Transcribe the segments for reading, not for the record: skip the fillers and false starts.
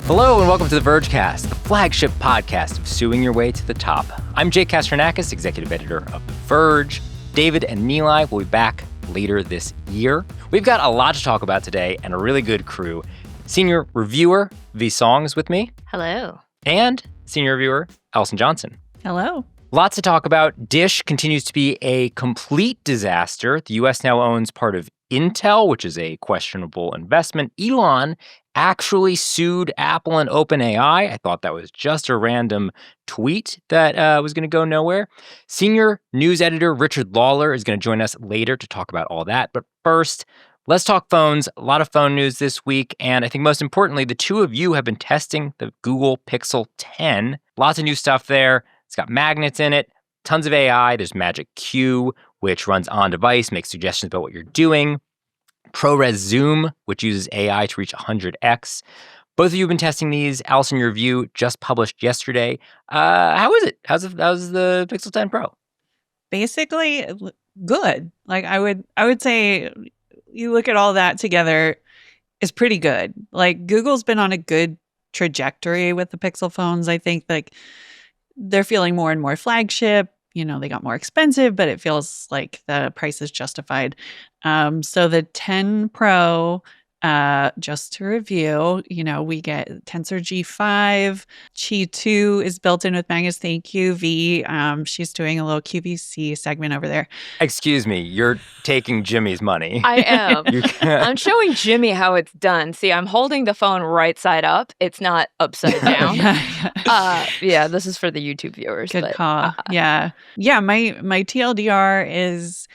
Hello and welcome to the Vergecast, the flagship podcast of suing your way to the top. I'm Jake Kastronakis, executive editor of The Verge. David and Nilay will be back later this year. We've got a lot to talk about today and a really good crew. Senior reviewer Vee Song's with me. Hello. And senior reviewer Allison Johnson. Hello. Lots to talk about. Dish continues to be a complete disaster. The U.S. now owns part of Intel, which is a questionable investment. Elon actually sued Apple and OpenAI. I thought that was just a random tweet that was going to go nowhere. Senior news editor Richard Lawler is going to join us later to talk about all that. But first, let's talk phones. A lot of phone news this week. And I think most importantly, the two of you have been testing the Google Pixel 10. Lots of new stuff there. It's got magnets in it, tons of AI. There's Magic Q, which runs on device, makes suggestions about what you're doing. ProRes Zoom, which uses AI to reach 100x. Both of you have been testing these. Allison, your review just published yesterday. How is it? How's the Pixel 10 Pro? Basically, good. Like I would say, you look at all that together, it's pretty good. Like Google's been on a good trajectory with the Pixel phones. I think like they're feeling more and more flagship. You know, they got more expensive, but it feels like the price is justified. So the 10 Pro, just to review, you know, we get Tensor G5. Qi 2 is built in with Magnus. Thank you, Vee. She's doing a little QVC segment over there. Excuse me, you're taking Jimmy's money. I am. I'm showing Jimmy how it's done. See, I'm holding the phone right side up. It's not upside down. Yeah, this is for the YouTube viewers. Good call. Yeah. My TLDR is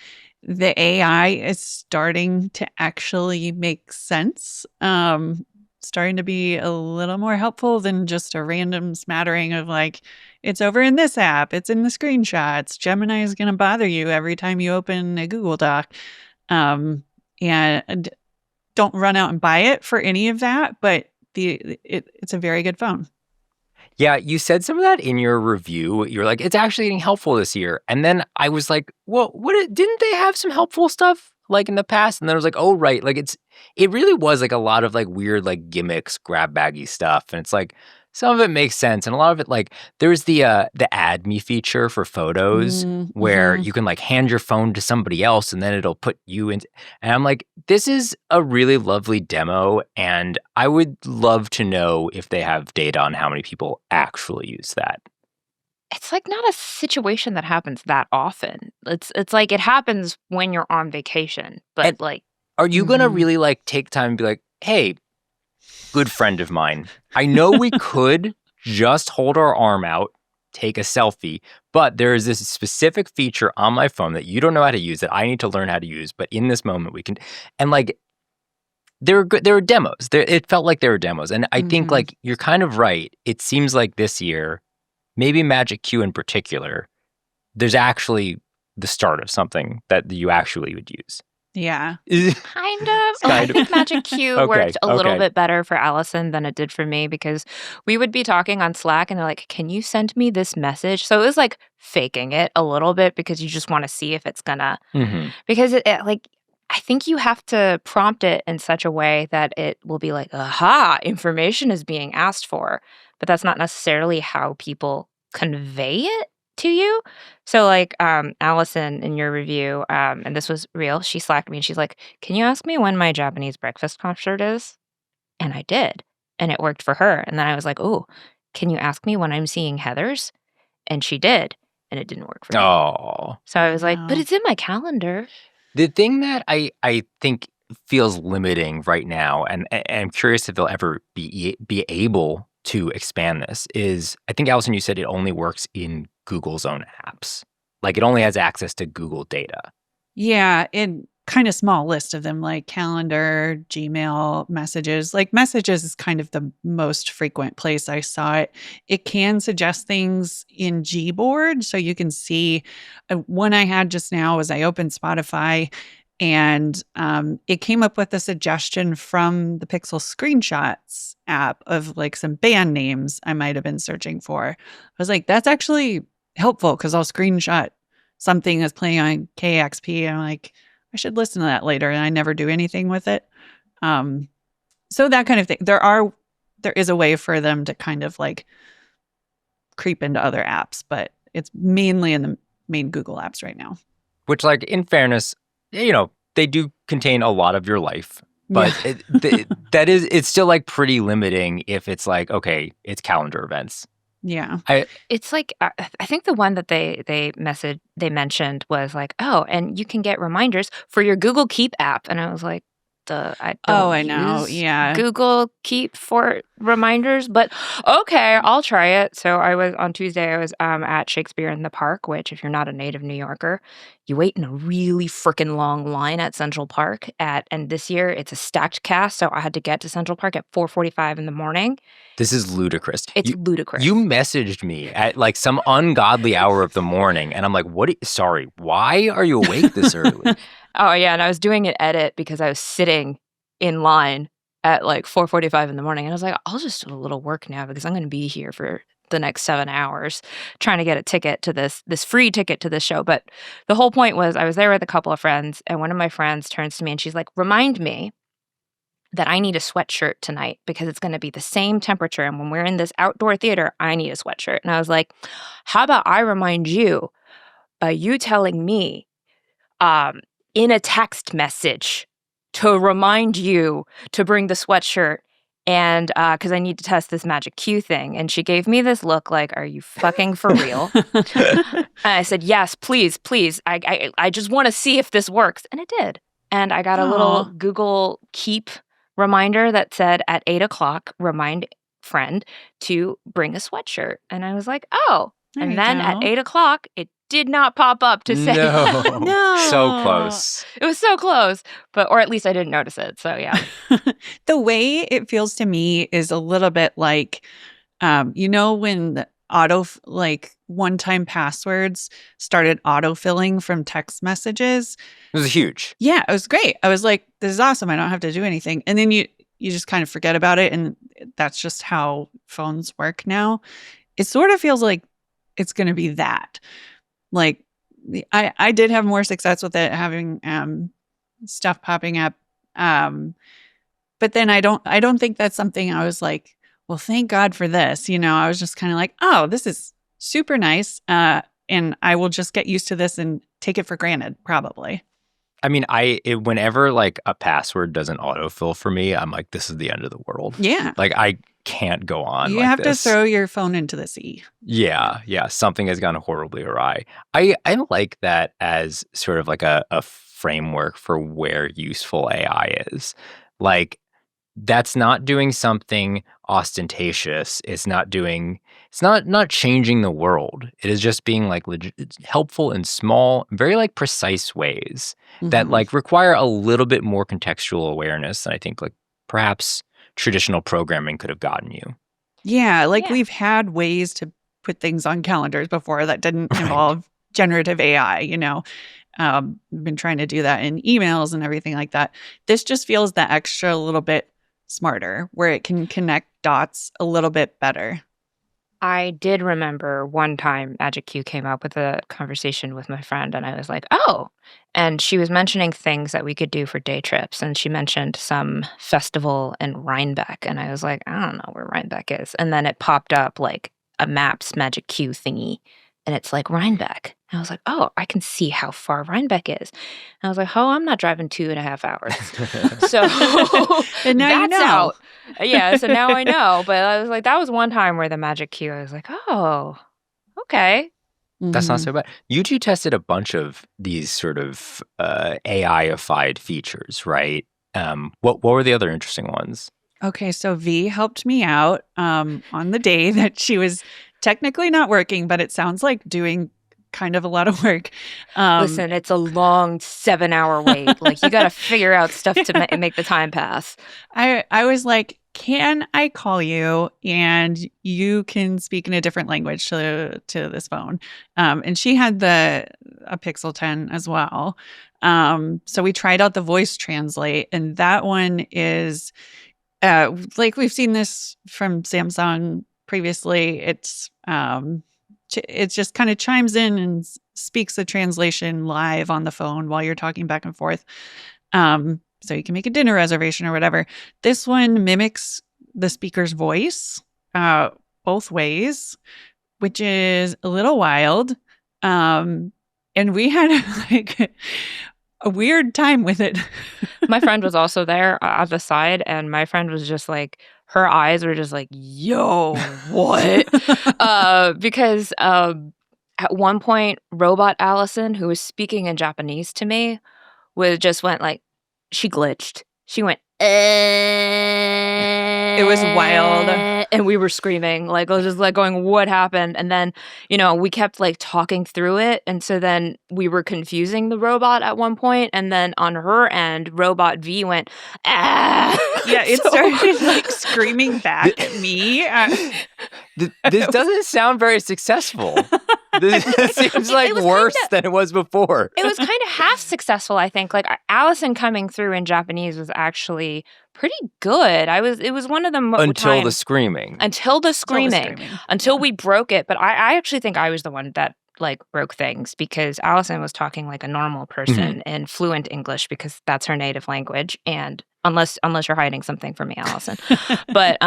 the AI is starting to actually make sense. Starting to be a little more helpful than just a random smattering of like, it's over in this app, it's in the screenshots. Gemini is going to bother you every time you open a Google Doc. And don't run out and buy it for any of that, but it's a very good phone. Yeah, you said some of that in your review. You're like, it's actually getting helpful this year. And then I was like, well, didn't they have some helpful stuff like in the past? And then I was like, oh, right. Like it really was like a lot of like weird like gimmicks, grab baggy stuff. And it's like, some of it makes sense. And a lot of it, like there's the add me feature for photos where you can like hand your phone to somebody else and then it'll put you in. And I'm like, this is a really lovely demo. And I would love to know if they have data on how many people actually use that. It's like not a situation that happens that often. It's like it happens when you're on vacation. But and like, are you going to really like take time and be like, hey, good friend of mine, I know we could just hold our arm out, take a selfie, but there is this specific feature on my phone that you don't know how to use that I need to learn how to use. But in this moment, we can. And like, there were demos. It felt like there were demos. And I think like you're kind of right. It seems like this year, maybe Magic Q in particular, there's actually the start of something that you actually would use. Yeah. Kind of. I think Magic Q worked a little bit better for Allison than it did for me because we would be talking on Slack and they're like, can you send me this message? So it was like faking it a little bit because you just want to see if it's gonna, because it like, I think you have to prompt it in such a way that it will be like, aha, information is being asked for. But that's not necessarily how people convey it to you. So like Allison in your review, and this was real, she slacked me and she's like, can you ask me when my Japanese breakfast concert is? And I did. And it worked for her. And then I was like, oh, can you ask me when I'm seeing Heather's? And she did. And it didn't work for me. Oh. So I was like, but it's in my calendar. The thing that I think feels limiting right now, and I'm curious if they'll ever be able to expand this, is I think, Allison, you said it only works in Google's own apps. Like it only has access to Google data. Yeah, in kind of small list of them, like calendar, Gmail, messages. Like messages is kind of the most frequent place I saw it. It can suggest things in Gboard. So you can see one I had just now was I opened Spotify and it came up with a suggestion from the Pixel Screenshots app of like some band names I might have been searching for. I was like, that's actually helpful because I'll screenshot something that's playing on KXP. I'm like, I should listen to that later. And I never do anything with it. So that kind of thing. There are there is a way for them to kind of like creep into other apps, but it's mainly in the main Google apps right now. Which, like, in fairness, they do contain a lot of your life. But it's still like pretty limiting if it's like, okay, it's calendar events. Yeah. It's like, I think the one that they mentioned was like, oh, and you can get reminders for your Google Keep app. And I was like, I don't use Google Keep for reminders, but okay, I'll try it. So on Tuesday, I was at Shakespeare in the Park, which if you're not a native New Yorker, you wait in a really freaking long line at Central Park and this year it's a stacked cast, so I had to get to Central Park at 4:45 in the morning. This is ludicrous. It's ludicrous. You messaged me at like some ungodly hour of the morning, and I'm like, sorry, why are you awake this early? Oh, yeah, and I was doing an edit because I was sitting in line at like 4:45 in the morning, and I was like, I'll just do a little work now because I'm going to be here for the next 7 hours trying to get a ticket to this free ticket to this show. But the whole point was I was there with a couple of friends, and one of my friends turns to me and she's like, remind me that I need a sweatshirt tonight because it's going to be the same temperature, and when we're in this outdoor theater, I need a sweatshirt. And I was like, how about I remind you by you telling me in a text message to remind you to bring the sweatshirt and because I need to test this magic Q thing. And she gave me this look like, are you fucking for real? And I said, yes, please. I just want to see if this works. And it did. And I got a little Google Keep reminder that said at 8:00, remind friend to bring a sweatshirt. And I was like, oh. And then at 8:00, it did not pop up to say no. So close. It was so close, or at least I didn't notice it. So yeah. The way it feels to me is a little bit like, when the one-time passwords started autofilling from text messages. It was huge. Yeah, it was great. I was like, this is awesome. I don't have to do anything. And then you just kind of forget about it. And that's just how phones work now. It sort of feels like it's going to be that. Like, I did have more success with it, having stuff popping up. But then I don't think that's something I was like, well, thank God for this. I was just kind of like, oh, this is super nice. And I will just get used to this and take it for granted, probably. I mean, whenever like a password doesn't autofill for me, I'm like, this is the end of the world. Yeah. Like I can't go on. You have to throw your phone into the sea. Yeah. Something has gone horribly awry. I like that as sort of like a framework for where useful AI is. Like, that's not doing something ostentatious. It's not changing the world. It is just being like it's helpful in small, very like precise ways that like require a little bit more contextual awareness than I think like perhaps traditional programming could have gotten you. Yeah, we've had ways to put things on calendars before that didn't involve generative AI, We've been trying to do that in emails and everything like that. This just feels that extra little bit smarter, where it can connect dots a little bit better. I did remember one time Magic Q came up with a conversation with my friend, and I was like, oh. And she was mentioning things that we could do for day trips. And she mentioned some festival in Rhinebeck. And I was like, I don't know where Rhinebeck is. And then it popped up like a Maps Magic Q thingy. And it's like Rhinebeck. And I was like, oh, I can see how far Rhinebeck is. And I was like, oh, I'm not driving 2.5 hours. So and now that's you know. out. Yeah, so now I know. But I was like, that was one time where the Magic Q, I was like, oh, okay. That's not so bad. You two tested a bunch of these sort of AI-ified features, right? What were the other interesting ones? Okay, so Vee helped me out on the day that she was technically not working, but it sounds like doing kind of a lot of work. Listen, it's a long 7-hour wait. Like, you got to figure out stuff to make the time pass. I was like, can I call you and you can speak in a different language to this phone? And she had a Pixel 10 as well. So we tried out the voice translate, and that one is like we've seen this from Samsung previously. It's just kind of chimes in and speaks the translation live on the phone while you're talking back and forth. So you can make a dinner reservation or whatever. This one mimics the speaker's voice both ways, which is a little wild. And we had like a weird time with it. My friend was also there at the side, and my friend was just like, her eyes were just like, yo, what? Because at one point, Robot Allison, who was speaking in Japanese to me, just went like, she glitched. She went, It was wild. And we were screaming, like, I was just like going, what happened? And then, we kept like talking through it. And so then we were confusing the robot at one point. And then on her end, Robot V went, ah. Yeah, it started like screaming back at me. This doesn't sound very successful. This seems like worse than it was before. It was kind of half successful, I think. Like Allison coming through in Japanese was actually pretty good. It was one of the until the screaming. Until we broke it. But I actually think I was the one that like broke things, because Allison was talking like a normal person in fluent English, because that's her native language. And unless you're hiding something from me, Allison. But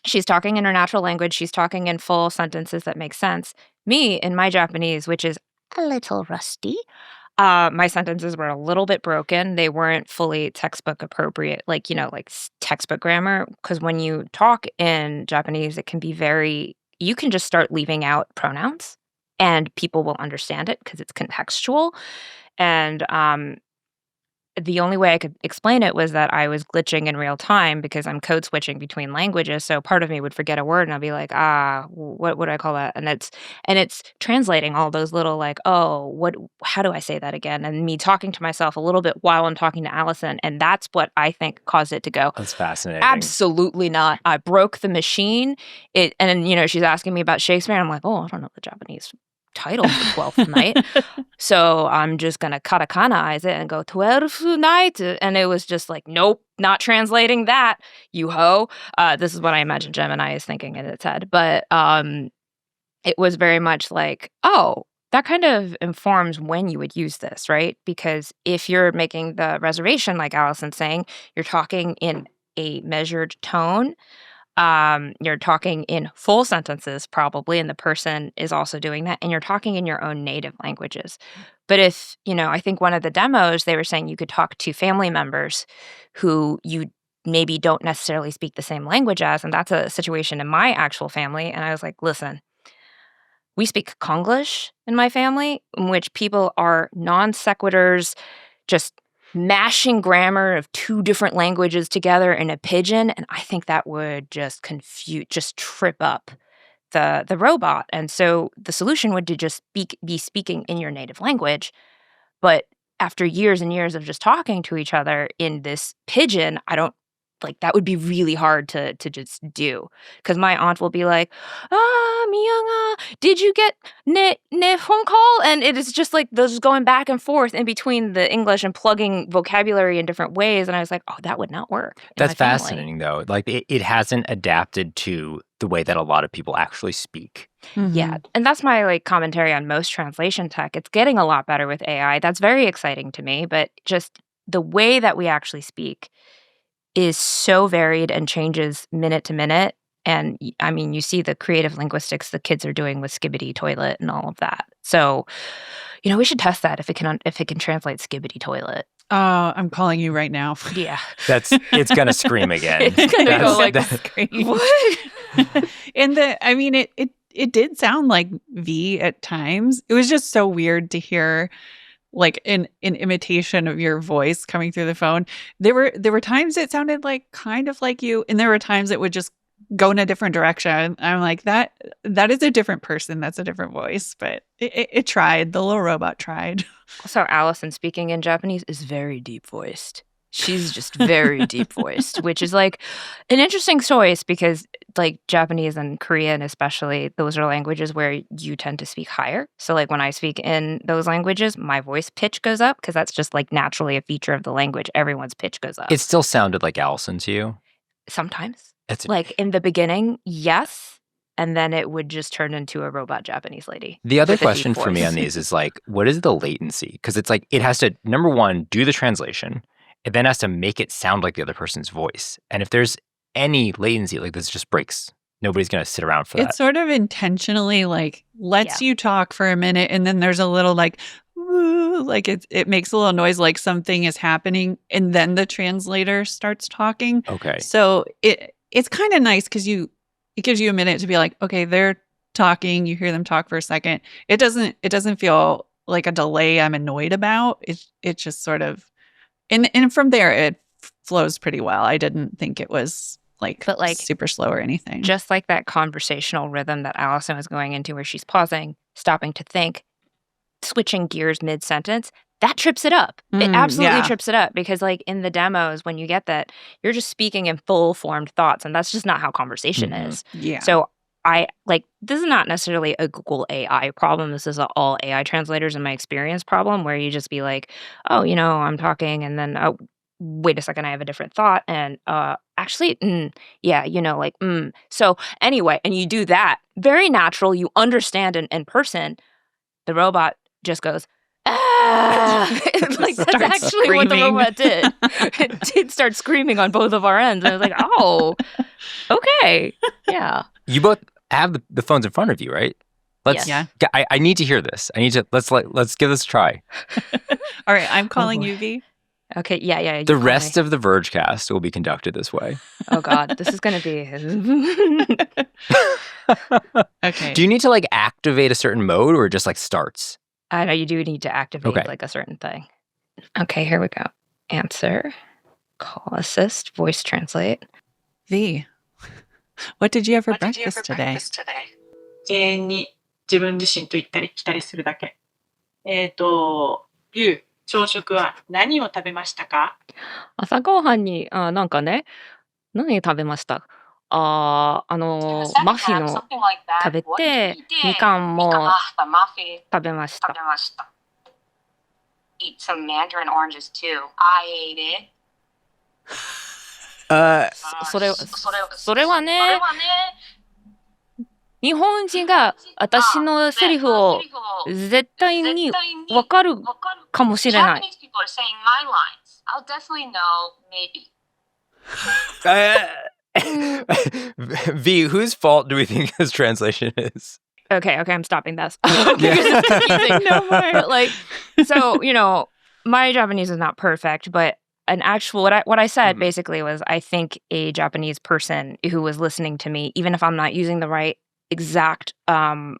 she's talking in her natural language. She's talking in full sentences that make sense. Me, in my Japanese, which is a little rusty, my sentences were a little bit broken. They weren't fully textbook appropriate, like textbook grammar. Because when you talk in Japanese, it can be you can just start leaving out pronouns and people will understand it because it's contextual. And the only way I could explain it was that I was glitching in real time because I'm code switching between languages. So part of me would forget a word and I'd be like, what would I call that? And it's translating all those little like, how do I say that again? And me talking to myself a little bit while I'm talking to Allison. And that's what I think caused it to go. That's fascinating. Absolutely not. I broke the machine. And she's asking me about Shakespeare. And I'm like, I don't know the Japanese title for Twelfth Night. So I'm just going to katakana-ize it and go, 12th night. And it was just like, nope, not translating that, you ho. This is what I imagine Gemini is thinking in its head. But it was very much like, that kind of informs when you would use this, right? Because if you're making the reservation, like Allison's saying, you're talking in a measured tone. You're talking in full sentences probably, and the person is also doing that, and you're talking in your own native languages. But if, I think one of the demos, they were saying you could talk to family members who you maybe don't necessarily speak the same language as, and that's a situation in my actual family. And I was like, listen, we speak Konglish in my family, in which people are non sequiturs, just mashing grammar of two different languages together in a pidgin, and I think that would just trip up the robot. And so the solution would just be speaking in your native language. But after years and years of just talking to each other in this pidgin, that would be really hard to just do. Because my aunt will be like, Miyanga, did you get ne phone call? And it is just like those going back and forth in between the English and plugging vocabulary in different ways. And I was like, that would not work. That's fascinating, though. Like it hasn't adapted to the way that a lot of people actually speak. Mm-hmm. Yeah. And that's my commentary on most translation tech. It's getting a lot better with AI. That's very exciting to me. But just the way that we actually speak is so varied and changes minute to minute. And I mean, you see the creative linguistics the kids are doing with Skibbity Toilet and all of that. So, we should test that if it can translate Skibbity Toilet. I'm calling you right now. Yeah. It's gonna scream again. It's gonna go scream. What? And it did sound like V at times. It was just so weird to hear like an imitation of your voice coming through the phone. There were times it sounded like kind of like you, and there were times it would just go in a different direction. I'm like, that is a different person. That's a different voice. But it tried. The little robot tried. Also, Allison speaking in Japanese is very deep voiced. She's just very deep voiced, which is like an interesting choice because like Japanese and Korean especially, those are languages where you tend to speak higher. So like when I speak in those languages, my voice pitch goes up because that's just like naturally a feature of the language. Everyone's pitch goes up. It still sounded like Allison to you? Sometimes. Like in the beginning, yes. And then it would just turn into a robot Japanese lady. The other question for me on these is like, what is the latency? Because it's like, it has to, number one, do the translation. It then has to make it sound like the other person's voice. And if there's any latency, like this just breaks. Nobody's going to sit around for that. It sort of intentionally like lets you talk for a minute, and then there's a little like, woo, like it makes a little noise like something is happening, and then the translator starts talking. Okay. So it's kind of nice because it gives you a minute to be like, okay, they're talking. You hear them talk for a second. It doesn't feel like a delay I'm annoyed about. It just sort of, and from there it flows pretty well. I didn't think it was like super slow or anything. Just like that conversational rhythm that Allison was going into where she's pausing, stopping to think, switching gears mid-sentence, that trips it up. It absolutely trips it up because like in the demos, when you get that, you're just speaking in full formed thoughts, and that's just not how conversation is. Yeah. So this is not necessarily a Google AI problem. This is all AI translators in my experience problem where you just be like, oh, I'm talking and then, oh, wait a second, I have a different thought. And actually, So anyway, and you do that. Very natural. You understand in person. The robot just goes, ah! Like that's actually screaming. what the robot did. It did start screaming on both of our ends. And I was like, oh, okay. Yeah. You both have the phones in front of you, right? Yes. I need to hear this. Let's give this a try. All right, I'm calling you, Vee. Okay, yeah. The rest of the Vergecast will be conducted this way. Oh God, this is going to be... Okay. Do you need to like activate a certain mode or it just like starts? I know you do need to activate like a certain thing. Okay, here we go. Answer, call assist, voice translate. Vee, what did you have for breakfast today? 永遠に自分自身と行ったり来たりするだけ。ゆう、朝食は何を食べましたか？朝ごはんに、なんかね、何食べました？マフィンを食べて、みかんも食べました。Eat some mandarin oranges too. I ate it. それはね、日本人が私のセリフを絶対にわかるかもしれない。Japanese people are saying my lines. I'll definitely know, maybe. V, whose fault do we think this translation is? Okay, I'm stopping this. Because it's confusing no more. But like, so, my Japanese is not perfect, but an actual, what I said basically was, I think a Japanese person who was listening to me, even if I'm not using the right exact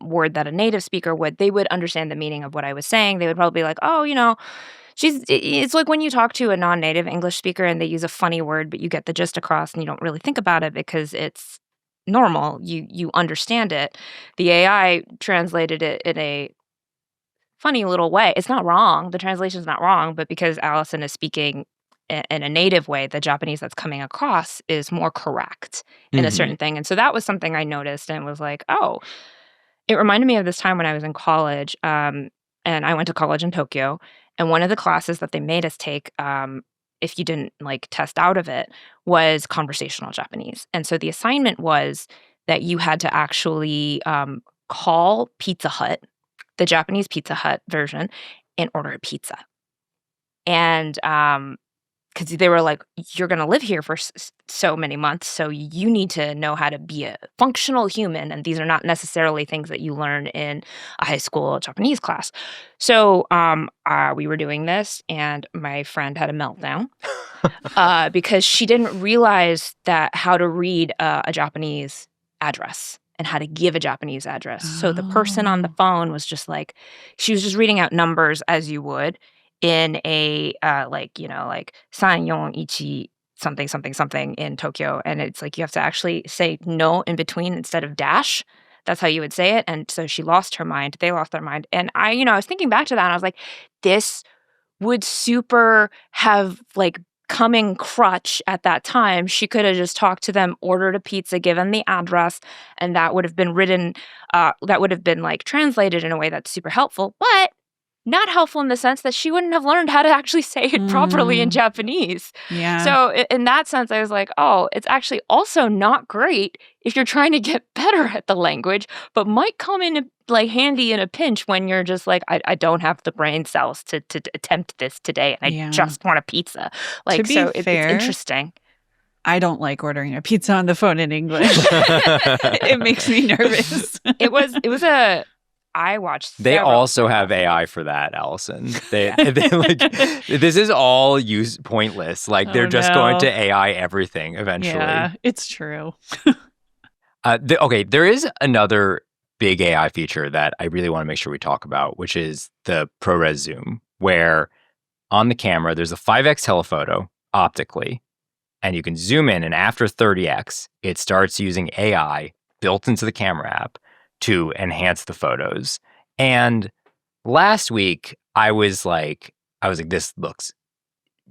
word that a native speaker would, they would understand the meaning of what I was saying. They would probably be like, oh, it's like when you talk to a non-native English speaker and they use a funny word, but you get the gist across and you don't really think about it because it's normal. You understand it. The AI translated it in a funny little way. It's not wrong. The translation's not wrong, but because Allison is speaking in a native way, the Japanese that's coming across is more correct in a certain thing. And so that was something I noticed and was like, oh, it reminded me of this time when I was in college. And I went to college in Tokyo. And one of the classes that they made us take, if you didn't like test out of it, was conversational Japanese. And so the assignment was that you had to actually call Pizza Hut, the Japanese Pizza Hut version, and order a pizza. And because they were like, you're going to live here for so many months, so you need to know how to be a functional human. And these are not necessarily things that you learn in a high school Japanese class. So we were doing this, and my friend had a meltdown because she didn't realize that how to read a Japanese address and how to give a Japanese address. So the person on the phone was just like, she was just reading out numbers as you would in a like 341something in Tokyo, and it's like you have to actually say no in between instead of dash. That's how you would say it. And so she lost her mind. They lost their mind. And I was thinking back to that, and I was like, this would super have like come in crutch at that time. She could have just talked to them, ordered a pizza, given the address, and that would have been written, that would have been like translated in a way that's super helpful. But not helpful in the sense that she wouldn't have learned how to actually say it properly in Japanese. Yeah. So in that sense, I was like, oh, it's actually also not great if you're trying to get better at the language, but might come in like handy in a pinch when you're just like, I don't have the brain cells to attempt this today, and I just want a pizza. Like, to be so fair, it's interesting. I don't like ordering a pizza on the phone in English. It makes me nervous. It was a I watched They several also have TikToks. AI for that, Allison. They like this is all pointless. Like they're just going to AI everything eventually. Yeah, it's true. Okay, there is another big AI feature that I really want to make sure we talk about, which is the ProRes zoom, where on the camera there's a 5x telephoto optically, and you can zoom in, and after 30x, it starts using AI built into the camera app to enhance the photos. And last week, I was like, this looks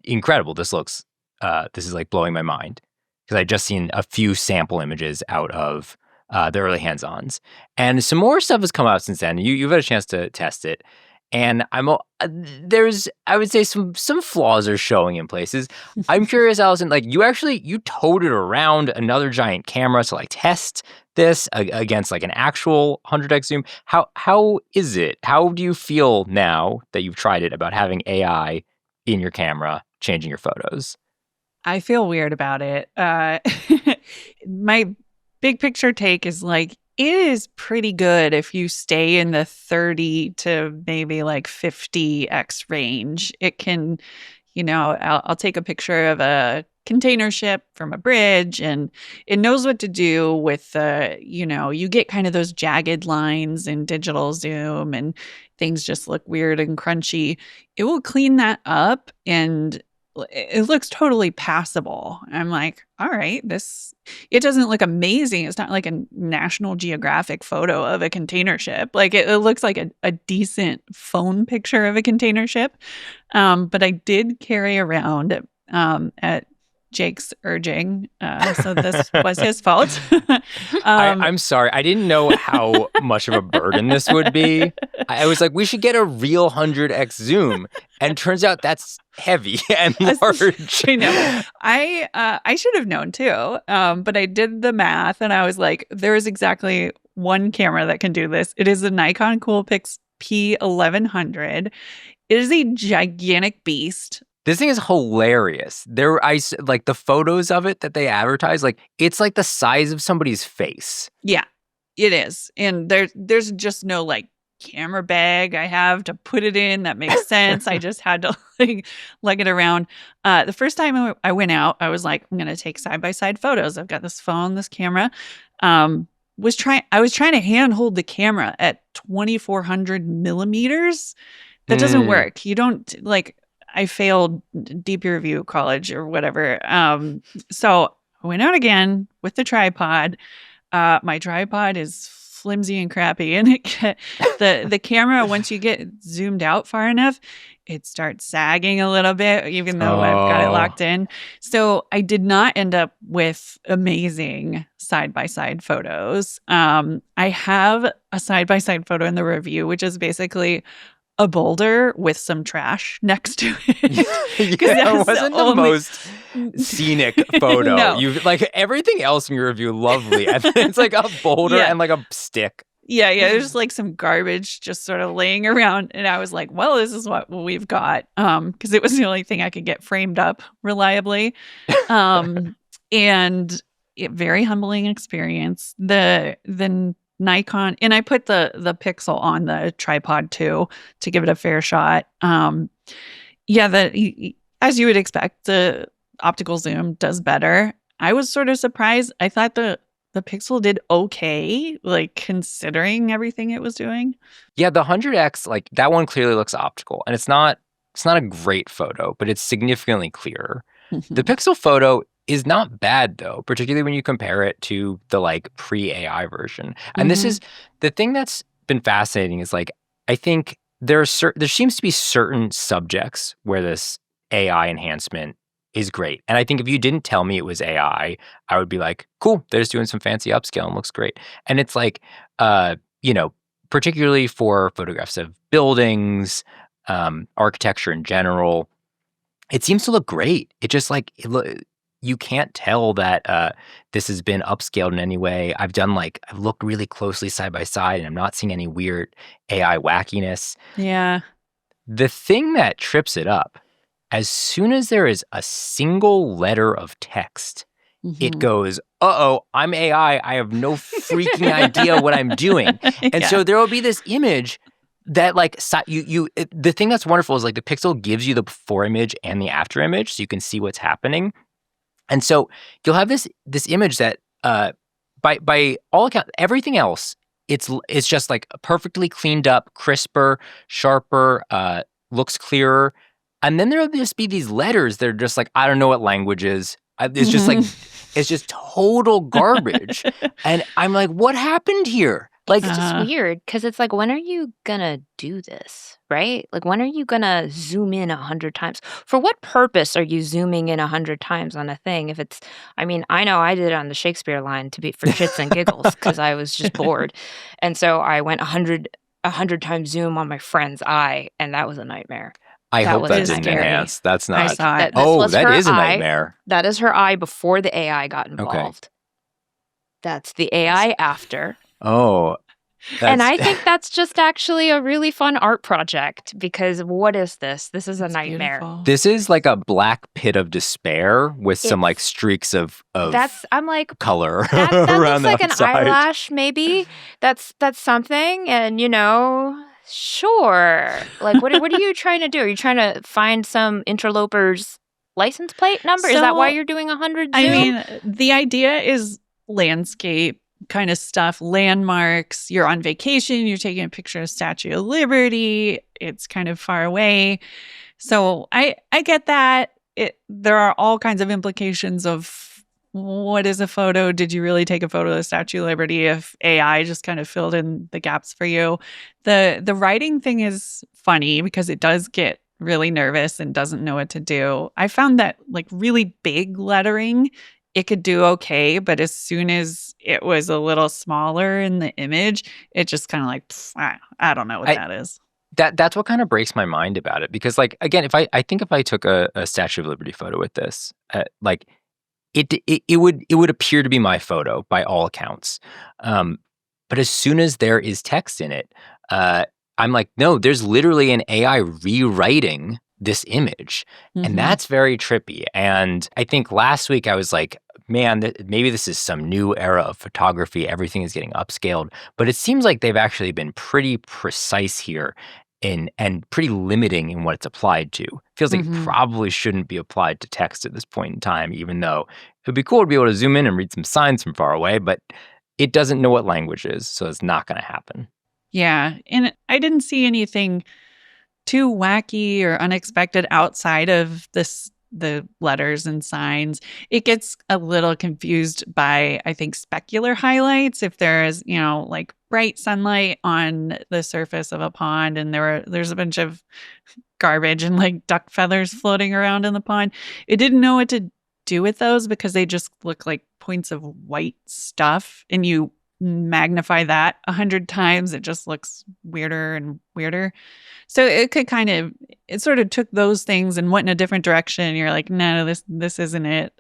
incredible. This is like blowing my mind, because I just seen a few sample images out of the early hands-ons, and some more stuff has come out since then. You've had a chance to test it, and there's, I would say, some flaws are showing in places. I'm curious, Allison, like you towed it around another giant camera to like test this against like an actual 100x zoom. How is it? How do you feel now that you've tried it about having AI in your camera changing your photos? I feel weird about it. My big picture take is like, it is pretty good if you stay in the 30 to maybe like 50x range. It can, I'll take a picture of a container ship from a bridge, and it knows what to do with you get kind of those jagged lines in digital zoom and things just look weird and crunchy. It will clean that up, and it looks totally passable. I'm like, all right, it doesn't look amazing. It's not like a National Geographic photo of a container ship. Like it looks like a decent phone picture of a container ship. But I did carry around at Jake's urging. So this was his fault. I'm sorry. I didn't know how much of a burden this would be. I was like, we should get a real 100x zoom. And turns out that's heavy and large. I know. I should have known too. But I did the math and I was like, there is exactly one camera that can do this. It is a Nikon Coolpix P1100. It is a gigantic beast. This thing is hilarious. Like the photos of it that they advertise, like it's like the size of somebody's face. Yeah, it is. And there's just no like camera bag I have to put it in that makes sense. I just had to like lug it around. The first time I went out, I was like, I'm gonna take side-by-side photos. I've got this phone, this camera. I was trying to handhold the camera at 2400 millimeters. That doesn't work. You don't like. I failed deep review college or whatever. So I went out again with the tripod. My tripod is flimsy and crappy, and the camera, once you get zoomed out far enough, it starts sagging a little bit, even though I've got it locked in. So I did not end up with amazing side-by-side photos. I have a side-by-side photo in the review, which is basically a boulder with some trash next to it. Yeah, it wasn't the most scenic photo. No. You like everything else in your review, lovely. And then it's like a boulder and like a stick. Yeah. There's like some garbage just sort of laying around. And I was like, well, this is what we've got. Because it was the only thing I could get framed up reliably. And very humbling experience. The Nikon, and I put the Pixel on the tripod too to give it a fair shot. As you would expect, the optical zoom does better. I was sort of surprised. I thought the Pixel did okay, like considering everything it was doing. Yeah, the 100x, like that one clearly looks optical, and it's not a great photo, but it's significantly clearer. The Pixel photo is not bad though, particularly when you compare it to the like pre-AI version. And this is the thing that's been fascinating is like, I think there seems to be certain subjects where this AI enhancement is great. And I think if you didn't tell me it was AI, I would be like, cool, they're just doing some fancy upscale and looks great. And it's like, particularly for photographs of buildings, architecture in general, it seems to look great. It just like, you can't tell that this has been upscaled in any way. I've looked really closely side by side, and I'm not seeing any weird AI wackiness. Yeah. The thing that trips it up, as soon as there is a single letter of text it goes, uh-oh, I'm AI. I have no freaking idea what I'm doing. And so there will be this image that the thing that's wonderful is like the Pixel gives you the before image and the after image so you can see what's happening. And so you'll have this image that by all accounts, everything else, it's just like perfectly cleaned up, crisper, sharper, looks clearer. And then there'll just be these letters that are just like, I don't know what language is. It's just like, it's just total garbage. And I'm like, what happened here? Like, it's just weird because it's like, when are you gonna do this, right? Like, when are you gonna zoom in 100 times? For what purpose are you zooming in 100 times on a thing? If it's, I mean, I know I did it on the Shakespeare line for shits and giggles because I was just bored. And so I went 100 times zoom on my friend's eye, and that was a nightmare. I hope that didn't enhance. That's not. I saw it. That is a nightmare. That is her eye before the AI got involved. Okay. That's the AI after. Oh. And I think that's just actually a really fun art project because what is this? This is a nightmare. Beautiful. This is like a black pit of despair with some like streaks of I'm like color that around looks like outside. An eyelash maybe. That's something, and sure. Like what are you trying to do? Are you trying to find some interloper's license plate number? Is that why you're doing 100 zoom? I mean, the idea is landscape kind of stuff, landmarks. You're on vacation, you're taking a picture of Statue of Liberty. It's kind of far away. So I get that. There are all kinds of implications of what is a photo? Did you really take a photo of the Statue of Liberty if AI just kind of filled in the gaps for you? The writing thing is funny because it does get really nervous and doesn't know what to do. I found that like really big lettering, it could do okay, but as soon as it was a little smaller in the image, it just kind of like, I don't know what that is. That's what kind of breaks my mind about it. Because like, again, if I took a Statue of Liberty photo with this, like it would appear to be my photo by all accounts. But as soon as there is text in it, I'm like, no, there's literally an AI rewriting this image. And that's very trippy. And I think last week I was like, man, maybe this is some new era of photography. Everything is getting upscaled. But it seems like they've actually been pretty precise here and pretty limiting in what it's applied to. Feels like it probably shouldn't be applied to text at this point in time, even though it would be cool to be able to zoom in and read some signs from far away. But it doesn't know what language is, so it's not going to happen. Yeah. And I didn't see anything too wacky or unexpected outside of the letters and signs. It gets a little confused by, I think, specular highlights. If there is, like bright sunlight on the surface of a pond and there's a bunch of garbage and like duck feathers floating around in the pond, it didn't know what to do with those because they just look like points of white stuff. And you magnify that 100 times, it just looks weirder and weirder. So it sort of took those things and went in a different direction. You're like, no, this isn't it.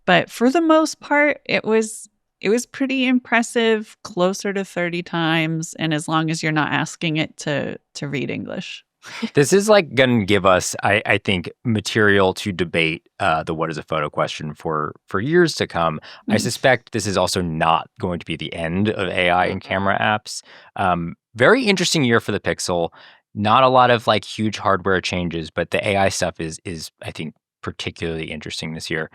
But for the most part, it was pretty impressive, closer to 30 times. And as long as you're not asking it to read English. This is like going to give us, I think, material to debate the what is a photo question for years to come. I suspect this is also not going to be the end of AI and camera apps. Very interesting year for the Pixel. Not a lot of like huge hardware changes, but the AI stuff is I think particularly interesting this year.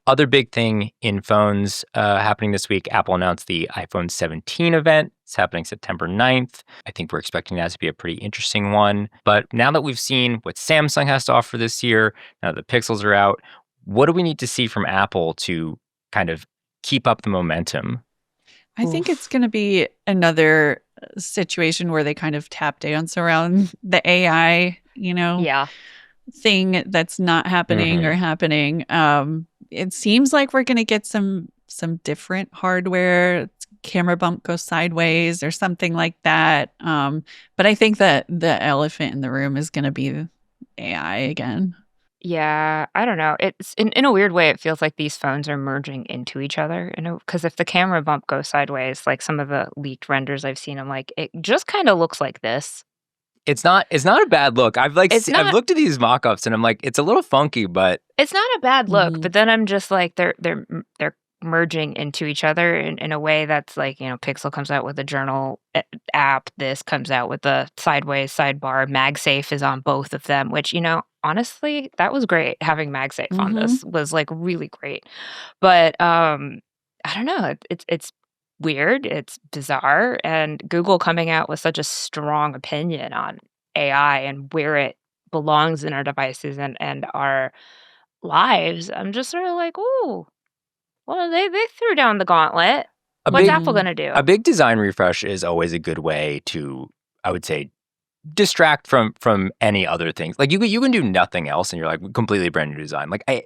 Other big thing in phones happening this week, Apple announced the iPhone 17 event. It's happening September 9th. I think we're expecting that to be a pretty interesting one. But now that we've seen what Samsung has to offer this year, now that the Pixels are out, what do we need to see from Apple to kind of keep up the momentum? I think it's going to be another situation where they kind of tap dance around the AI, thing that's not happening or happening. It seems like we're going to get some different hardware. Camera bump goes sideways or something like that. But I think that the elephant in the room is going to be AI again. Yeah, I don't know. It's in a weird way, it feels like these phones are merging into each other. Because if the camera bump goes sideways, like some of the leaked renders I've seen, I'm like, it just kind of looks like this. It's not a bad look. I've I've looked at these mock-ups and I'm like, it's a little funky, but it's not a bad look. Mhm. But then I'm just like, they're merging into each other in a way that's like, Pixel comes out with a journal app. This comes out with the sideways sidebar. MagSafe is on both of them, which, honestly, that was great. Having MagSafe on this was like really great. But I don't know. It's weird. It's bizarre. And Google coming out with such a strong opinion on AI and where it belongs in our devices and our lives. I'm just sort of like, ooh. Well, they threw down the gauntlet. What's Apple going to do? A big design refresh is always a good way to, I would say, distract from any other things. Like you can do nothing else and you're like completely brand new design. Like I'll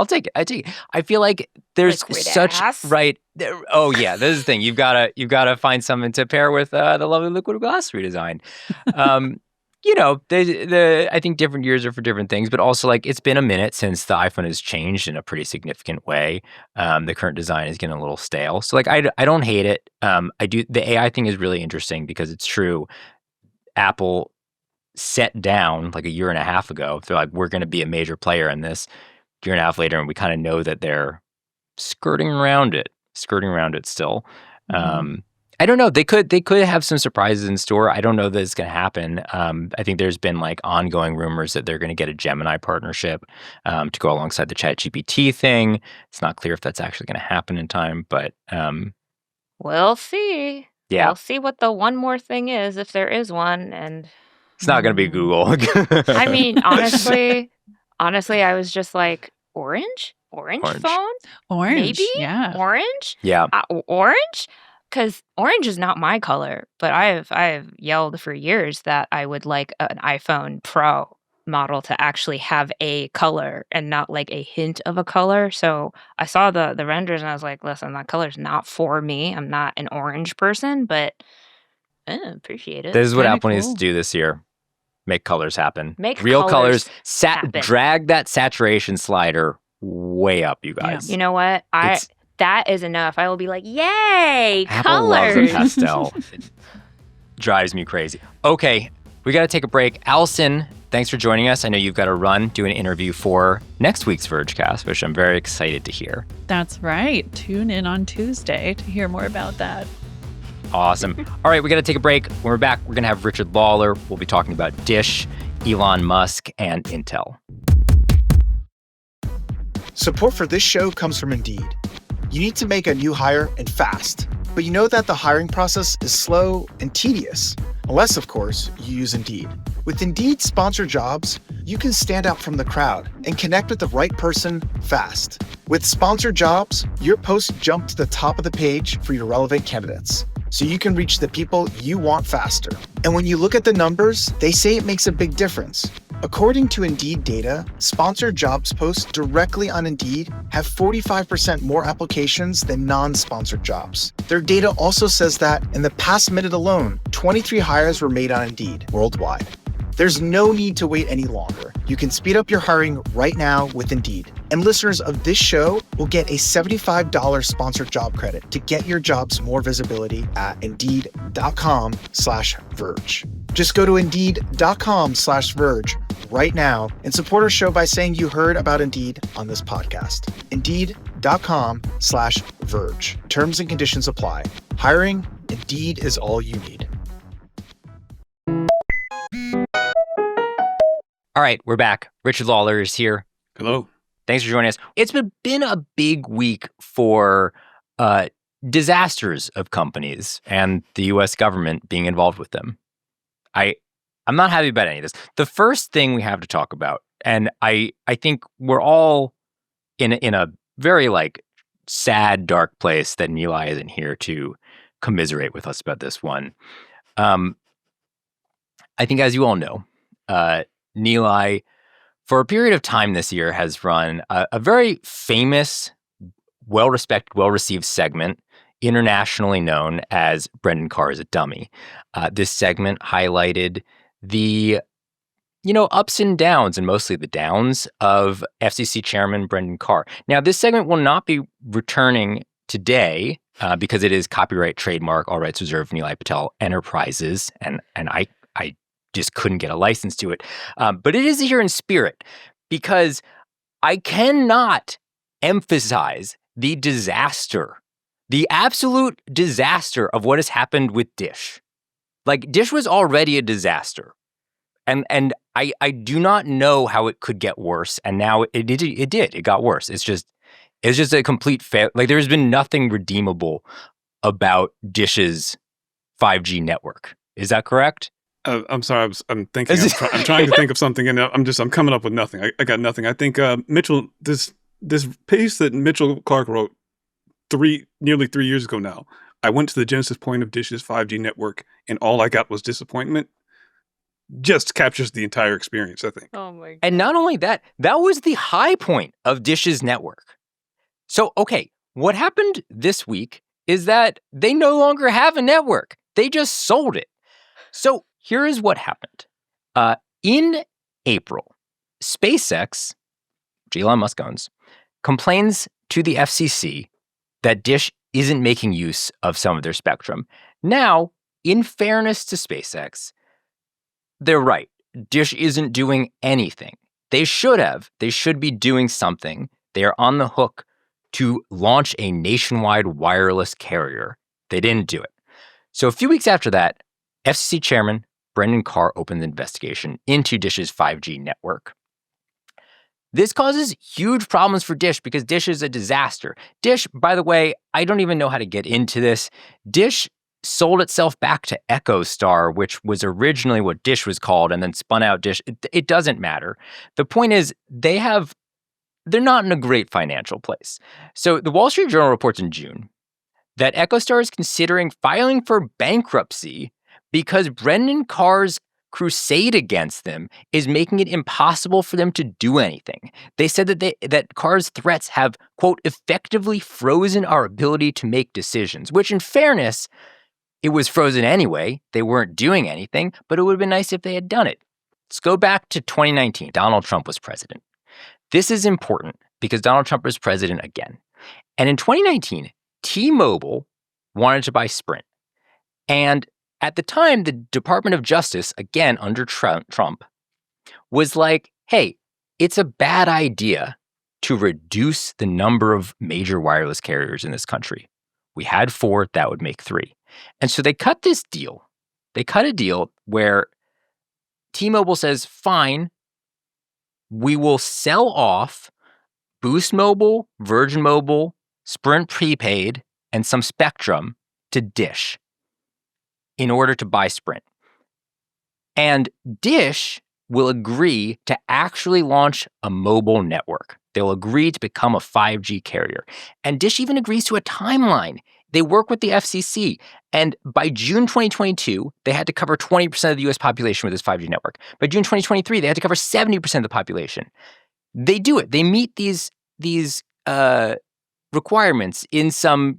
take it. I take it. I feel like there's Liquid such ass. right. Oh yeah, this is the thing. You've gotta find something to pair with the lovely liquid glass redesign. I think different years are for different things, but also like it's been a minute since the iPhone has changed in a pretty significant way. The current design is getting a little stale. So like I don't hate it. The AI thing is really interesting because it's true. Apple set down like a year and a half ago. They're like, we're going to be a major player in this. Year and a half later, and we kind of know that they're skirting around it still. I don't know. They could have some surprises in store. I don't know that it's going to happen. I think there's been like ongoing rumors that they're going to get a Gemini partnership to go alongside the ChatGPT thing. It's not clear if that's actually going to happen in time, but we'll see. Yeah, we'll see what the one more thing is if there is one, and it's not going to be Google. I mean, honestly, I was just like, orange phone, maybe, yeah, orange, yeah, orange. Because orange is not my color, but I've yelled for years that I would like an iPhone Pro model to actually have a color and not like a hint of a color. So I saw the renders and I was like, listen, that color's not for me. I'm not an orange person, but appreciate it. This is what Kinda Apple needs cool. to do this year. Make colors happen. Make real colors. happen. Drag that saturation slider way up, you guys. You know what? That is enough. I will be like, yay, Apple loves a colors. pastel. It drives me crazy. Okay, we got to take a break. Allison, thanks for joining us. I know you've got to run, do an interview for next week's Vergecast, which I'm very excited to hear. That's right. Tune in on Tuesday to hear more about that. Awesome. All right, we got to take a break. When we're back, we're going to have Richard Lawler. We'll be talking about Dish, Elon Musk, and Intel. Support for this show comes from Indeed. You need to make a new hire and fast, but you know that the hiring process is slow and tedious, unless, of course, you use Indeed. With Indeed Sponsored Jobs, you can stand out from the crowd and connect with the right person fast. With Sponsored Jobs, your posts jump to the top of the page for your relevant candidates, so you can reach the people you want faster. And when you look at the numbers, they say it makes a big difference. According to Indeed data, sponsored jobs posts directly on Indeed have 45% more applications than non-sponsored jobs. Their data also says that in the past minute alone, 23 hires were made on Indeed worldwide. There's no need to wait any longer. You can speed up your hiring right now with Indeed. And listeners of this show will get a $75 sponsored job credit to get your jobs more visibility at Indeed.com/Verge. Just go to Indeed.com/Verge right now and support our show by saying you heard about Indeed on this podcast. Indeed.com/Verge. Terms and conditions apply. Hiring, Indeed is all you need. All right, we're back. Richard Lawler is here. Hello. Thanks for joining us. It's been a big week for disasters of companies and the U.S. government being involved with them. I'm not happy about any of this. The first thing we have to talk about, and I think we're all in a very like sad, dark place that Nilay isn't here to commiserate with us about this one. I think, as you all know, Nilay, for a period of time this year, has run a very famous, well-respected, well-received segment, internationally known as Brendan Carr is a Dummy. This segment highlighted the, ups and downs, and mostly the downs, of FCC Chairman Brendan Carr. Now, this segment will not be returning today because it is copyright, trademark, all rights reserved, Nilay Patel Enterprises, and I just couldn't get a license to it. But it is here in spirit because I cannot emphasize the disaster, the absolute disaster of what has happened with Dish. Like, Dish was already a disaster. And I do not know how it could get worse. And now it did. It got worse. It's just a complete fail. Like, there's been nothing redeemable about Dish's 5G network. Is that correct? I'm sorry. I'm thinking. I'm trying to think of something, and I'm coming up with nothing. I got nothing. I think Mitchell, this piece that Mitchell Clark wrote nearly 3 years ago now. I went to the genesis point of Dish's 5G network, and all I got was disappointment. Just captures the entire experience, I think. Oh my God. And not only that, that was the high point of Dish's network. So, okay, what happened this week is that they no longer have a network. They just sold it. So here is what happened. In April, SpaceX, which Elon Musk owns, complains to the FCC that Dish isn't making use of some of their spectrum. Now, in fairness to SpaceX, they're right. Dish isn't doing anything. They should have. They should be doing something. They are on the hook to launch a nationwide wireless carrier. They didn't do it. So a few weeks after that, FCC Chairman Brendan Carr opened an investigation into Dish's 5G network. This causes huge problems for Dish because Dish is a disaster. Dish, by the way, I don't even know how to get into this. Dish sold itself back to EchoStar, which was originally what Dish was called, and then spun out Dish. It doesn't matter. The point is, they're not in a great financial place. So the Wall Street Journal reports in June that EchoStar is considering filing for bankruptcy because Brendan Carr's crusade against them is making it impossible for them to do anything. They said that Carr's threats have, quote, effectively frozen our ability to make decisions, which in fairness, it was frozen anyway. They weren't doing anything, but it would have been nice if they had done it. Let's go back to 2019. Donald Trump was president. This is important because Donald Trump was president again. And in 2019, T-Mobile wanted to buy Sprint. And at the time, the Department of Justice, again under Trump, was like, hey, it's a bad idea to reduce the number of major wireless carriers in this country. We had 4, that would make 3. And so they cut this deal. They cut a deal where T-Mobile says, fine, we will sell off Boost Mobile, Virgin Mobile, Sprint Prepaid, and some spectrum to Dish in order to buy Sprint. And Dish will agree to actually launch a mobile network. They'll agree to become a 5G carrier. And Dish even agrees to a timeline. They work with the FCC. And by June 2022, they had to cover 20% of the US population with this 5G network. By June 2023, they had to cover 70% of the population. They do it. They meet these requirements in some,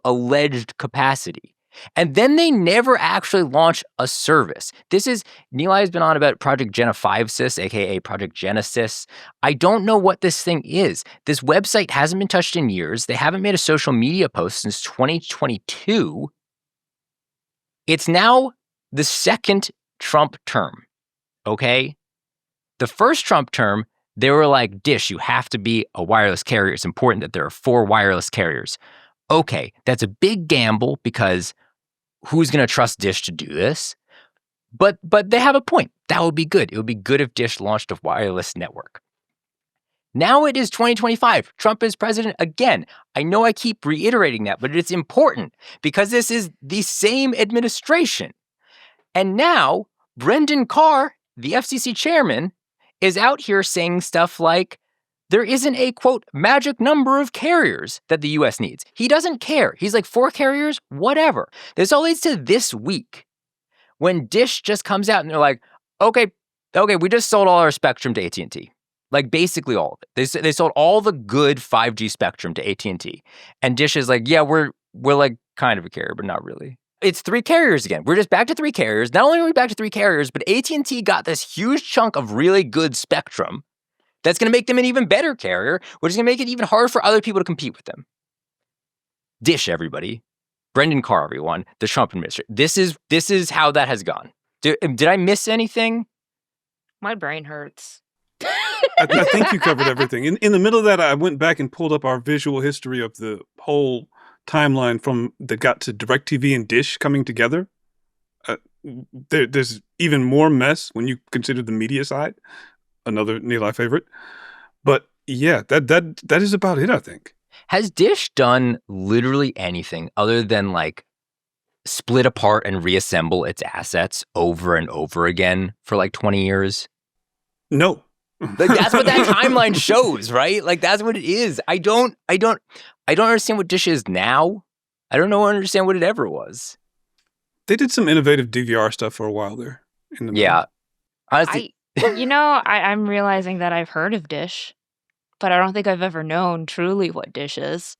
alleged capacity. And then they never actually launch a service. Nilay has been on about Project Genesis, aka Project Genesis. I don't know what this thing is. This website hasn't been touched in years. They haven't made a social media post since 2022. It's now the second Trump term, okay? The first Trump term, they were like, Dish, you have to be a wireless carrier. It's important that there are 4 wireless carriers. Okay, that's a big gamble because who's going to trust Dish to do this? But they have a point. That would be good. It would be good if Dish launched a wireless network. Now it is 2025. Trump is president again. I know I keep reiterating that, but it's important because this is the same administration. And now Brendan Carr, the FCC chairman, is out here saying stuff like, there isn't a, quote, magic number of carriers that the U.S. needs. He doesn't care. He's like, 4 carriers, whatever. This all leads to this week when Dish just comes out and they're like, okay, we just sold all our spectrum to AT&T. Like, basically all of it. They sold all the good 5G spectrum to AT&T. And Dish is like, yeah, we're like kind of a carrier, but not really. It's 3 carriers again. We're just back to 3 carriers. Not only are we back to 3 carriers, but AT&T got this huge chunk of really good spectrum that's going to make them an even better carrier, which is going to make it even harder for other people to compete with them. Dish, everybody. Brendan Carr, everyone. The Trump administration. This is how that has gone. Did I miss anything? My brain hurts. I think you covered everything. In the middle of that, I went back and pulled up our visual history of the whole timeline from that got to DirecTV and Dish coming together. There's even more mess when you consider the media side. Another Neil favorite. But yeah, that is about it, I think. Has Dish done literally anything other than like split apart and reassemble its assets over and over again for like 20 years? No. Like that's what that timeline shows, right? Like that's what it is. I don't understand what Dish is now. I don't understand what it ever was. They did some innovative DVR stuff for a while there. Yeah. Honestly, I'm realizing that I've heard of Dish, but I don't think I've ever known truly what Dish is.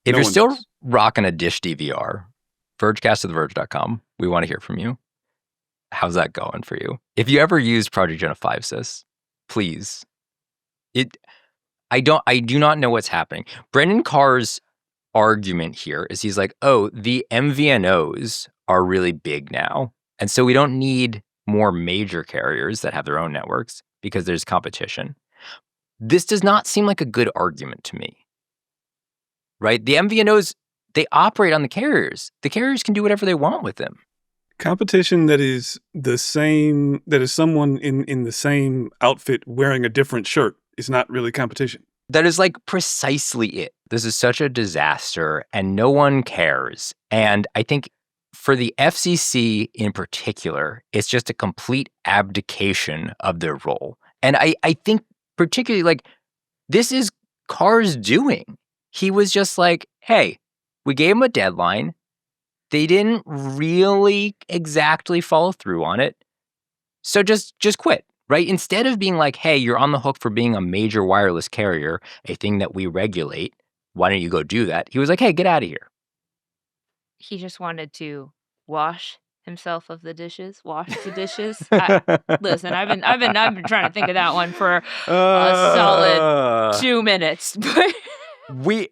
If you're still rocking a Dish DVR, Vergecast at theverge.com. We want to hear from you. How's that going for you? If you ever used Project Jenna 5 Sys, please. I do not know what's happening. Brendan Carr's argument here is he's like, oh, the MVNOs are really big now. And so we don't need more major carriers that have their own networks because there's competition. This does not seem like a good argument to me. Right? The MVNOs, they operate on the carriers. The carriers can do whatever they want with them. Competition that is the same, that is someone in the same outfit wearing a different shirt is not really competition. That is like precisely it. This is such a disaster and no one cares. And I think for the FCC in particular, it's just a complete abdication of their role. And I think particularly like this is Carr's doing. He was just like, hey, we gave him a deadline. They didn't really exactly follow through on it. So just quit, right? Instead of being like, hey, you're on the hook for being a major wireless carrier, a thing that we regulate. Why don't you go do that? He was like, hey, get out of here. He just wanted to wash himself of the dishes, wash the dishes. Listen, I've been trying to think of that one for a solid 2 minutes.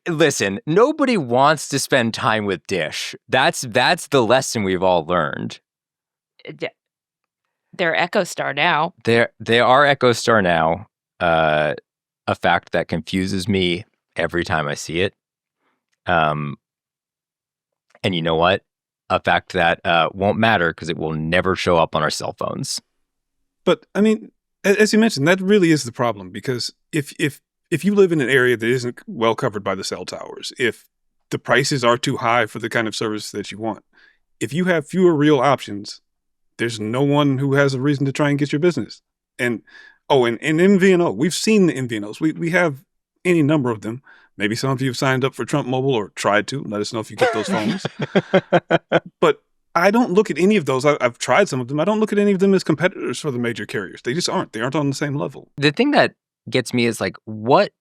Listen, nobody wants to spend time with Dish. That's the lesson we've all learned. They're EchoStar now. They are EchoStar now. A fact that confuses me every time I see it. And you know what? A fact that won't matter because it will never show up on our cell phones. But I mean, as you mentioned, that really is the problem because if you live in an area that isn't well covered by the cell towers, if the prices are too high for the kind of service that you want, if you have fewer real options, there's no one who has a reason to try and get your business. And MVNO, we've seen the MVNOs. We have any number of them. Maybe some of you have signed up for Trump Mobile or tried to. Let us know if you get those phones. But I don't look at any of those. I've tried some of them. I don't look at any of them as competitors for the major carriers. They just aren't. They aren't on the same level. The thing that gets me is like,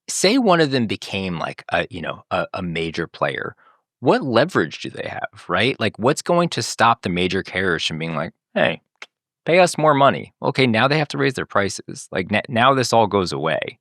say one of them became like a major player. What leverage do they have, right? Like what's going to stop the major carriers from being like, hey, pay us more money. Okay, now they have to raise their prices. Like now this all goes away.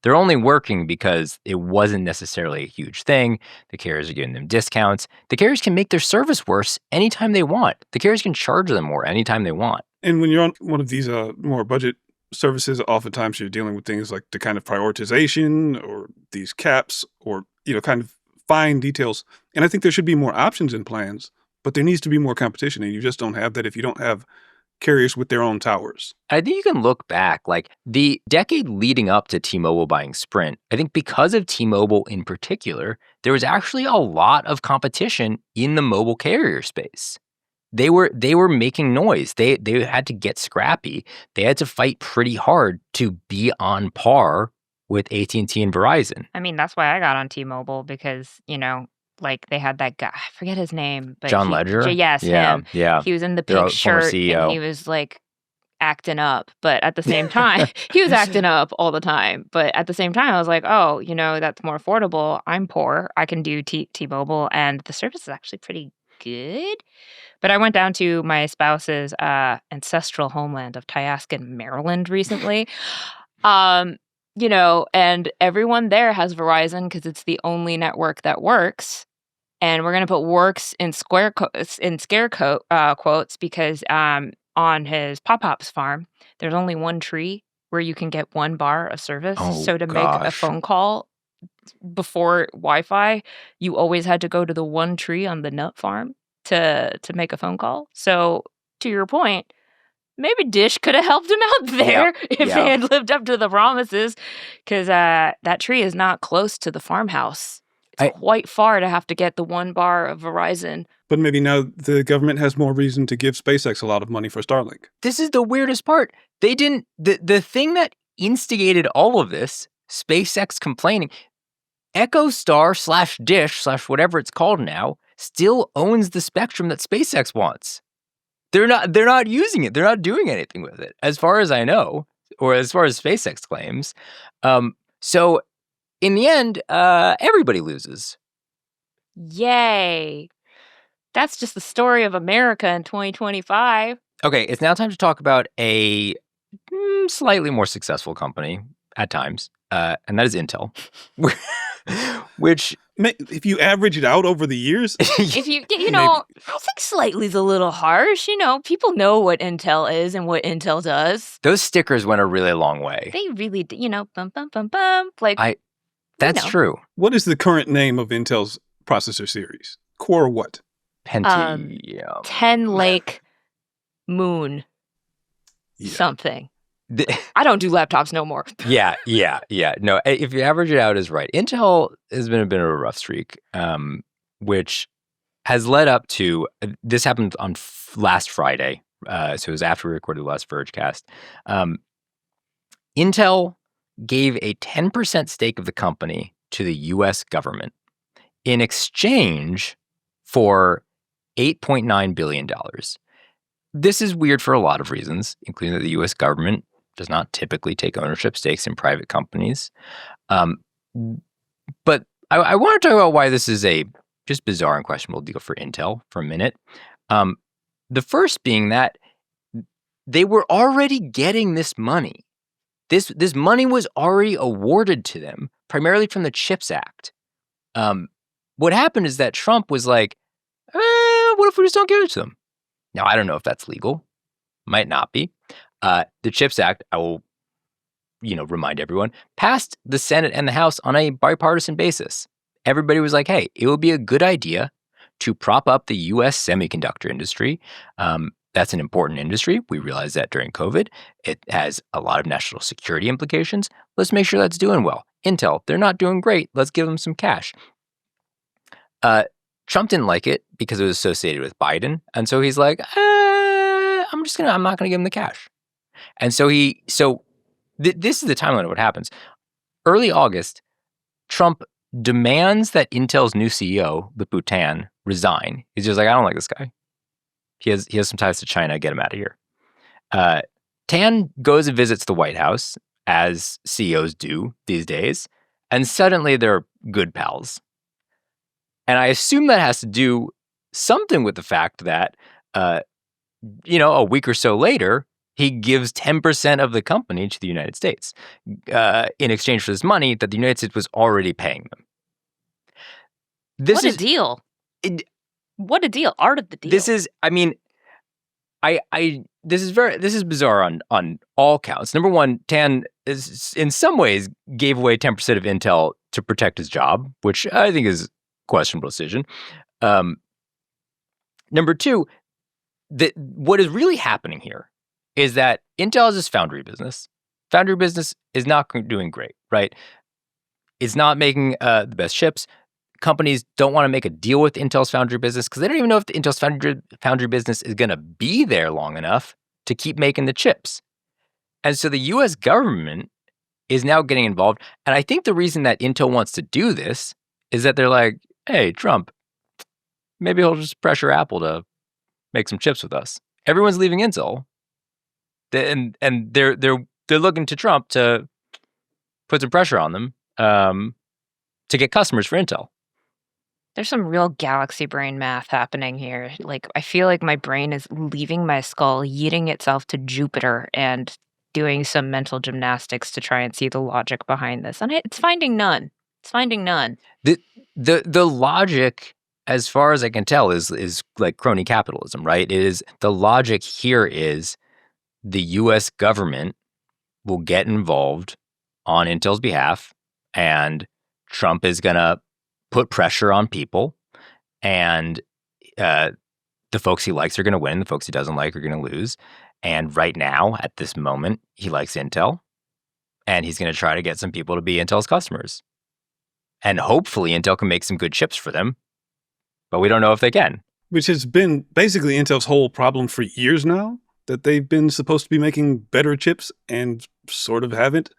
They're only working because it wasn't necessarily a huge thing. The carriers are giving them discounts. The carriers can make their service worse anytime they want. The carriers can charge them more anytime they want. And when you're on one of these more budget services, oftentimes you're dealing with things like the kind of prioritization or these caps or, kind of fine details. And I think there should be more options in plans, but there needs to be more competition. And you just don't have that if you don't have carriers with their own towers. I think you can look back, like the decade leading up to T-Mobile buying Sprint, I think because of T-Mobile in particular, there was actually a lot of competition in the mobile carrier space. They were making noise. They had to get scrappy. They had to fight pretty hard to be on par with AT&T and Verizon. I mean, that's why I got on T-Mobile because, like they had that guy, I forget his name, but John Ledger? Yes, yeah, him. Yeah. He was in the pink shirt and he was like acting up, but at the same time, he was acting up all the time. But at the same time, I was like, oh, that's more affordable. I'm poor. I can do T-Mobile and the service is actually pretty good. But I went down to my spouse's ancestral homeland of Tyaskin, Maryland recently. And everyone there has Verizon because it's the only network that works. And we're going to put works in scare quotes because on his Pop-Pop's farm, there's only one tree where you can get 1 bar of service. Oh, So to make a gosh. phone call before Wi-Fi, you always had to go to the one tree on the nut farm to make a phone call. So to your point, maybe Dish could have helped him out there if they had lived up to the promises, because that tree is not close to the farmhouse. It's quite far to have to get the 1 bar of Verizon. But maybe now the government has more reason to give SpaceX a lot of money for Starlink. This is the weirdest part. They didn't, the thing that instigated all of this, SpaceX complaining, EchoStar/Dish/ whatever it's called now, still owns the spectrum that SpaceX wants. They're not using it. They're not doing anything with it, as far as I know, or as far as SpaceX claims. So in the end, everybody loses. Yay. That's just the story of America in 2025. Okay, it's now time to talk about a slightly more successful company at times, and that is Intel, which... If you average it out over the years... If you know, I think slightly is a little harsh. You know, people know what Intel is and what Intel does. Those stickers went a really long way. They really, bum, bum, bum, bum. Like, that's true. What is the current name of Intel's processor series? Core what? Pentium. 10 Lake Moon something. I don't do laptops no more. Yeah. No, if you average it out, is right. Intel has been a bit of a rough streak, which has led up to, this happened on last Friday, so it was after we recorded the last Vergecast. Intel gave a 10% stake of the company to the U.S. government in exchange for $8.9 billion. This is weird for a lot of reasons, including that the U.S. government does not typically take ownership stakes in private companies. But I want to talk about why this is a just bizarre and questionable deal for Intel for a minute. The first being that they were already getting this money. This money was already awarded to them, primarily from the CHIPS Act. What happened is that Trump was like, what if we just don't give it to them? Now, I don't know if that's legal. Might not be. The CHIPS Act, I will, remind everyone, passed the Senate and the House on a bipartisan basis. Everybody was like, hey, it would be a good idea to prop up the U.S. semiconductor industry. That's an important industry. We realized that during COVID. It has a lot of national security implications. Let's make sure that's doing well. Intel, they're not doing great. Let's give them some cash. Trump didn't like it because it was associated with Biden. And so he's like, I'm not going to give him the cash. And so this is the timeline of what happens. Early August, Trump demands that Intel's new CEO, Lip-Bu Tan, resign. He's just like, I don't like this guy. He has some ties to China. Get him out of here. Tan goes and visits the White House, as CEOs do these days, and suddenly they're good pals. And I assume that has to do something with the fact that, a week or so later, he gives 10% of the company to the United States in exchange for this money that the United States was already paying them. What a deal. What a deal. Art of the deal. This is, this is bizarre on all counts. Number one, Tan is in some ways gave away 10% of Intel to protect his job, which I think is a questionable decision. Number two, what is really happening here is that Intel is this foundry business. Foundry business is not doing great, right? It's not making the best chips. Companies don't want to make a deal with Intel's foundry business because they don't even know if the Intel's foundry business is going to be there long enough to keep making the chips. And so the U.S. government is now getting involved. And I think the reason that Intel wants to do this is that they're like, hey, Trump, maybe he'll just pressure Apple to make some chips with us. Everyone's leaving Intel. And they're looking to Trump to put some pressure on them to get customers for Intel. There's some real galaxy brain math happening here. Like, I feel like my brain is leaving my skull, yeeting itself to Jupiter and doing some mental gymnastics to try and see the logic behind this. And it's finding none. It's finding none. The logic as far as I can tell, is like crony capitalism, right? It is the logic here is the U.S. government will get involved on Intel's behalf, and Trump is going to put pressure on people, and the folks he likes are going to win, the folks he doesn't like are going to lose. And right now, at this moment, he likes Intel, and he's going to try to get some people to be Intel's customers. And hopefully Intel can make some good chips for them, but we don't know if they can. Which has been basically Intel's whole problem for years now, that they've been supposed to be making better chips and sort of haven't.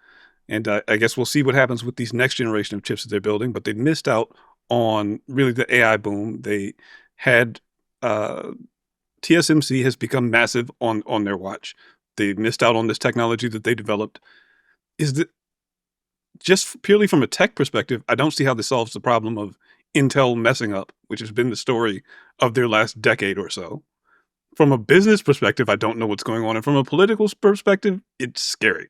And I guess we'll see what happens with these next generation of chips that they're building, but they missed out on really the AI boom. They had TSMC has become massive on their watch. They missed out on this technology that they developed. Just purely from a tech perspective, I don't see how this solves the problem of Intel messing up, which has been the story of their last decade or so. From a business perspective, I don't know what's going on. And from a political perspective, it's scary.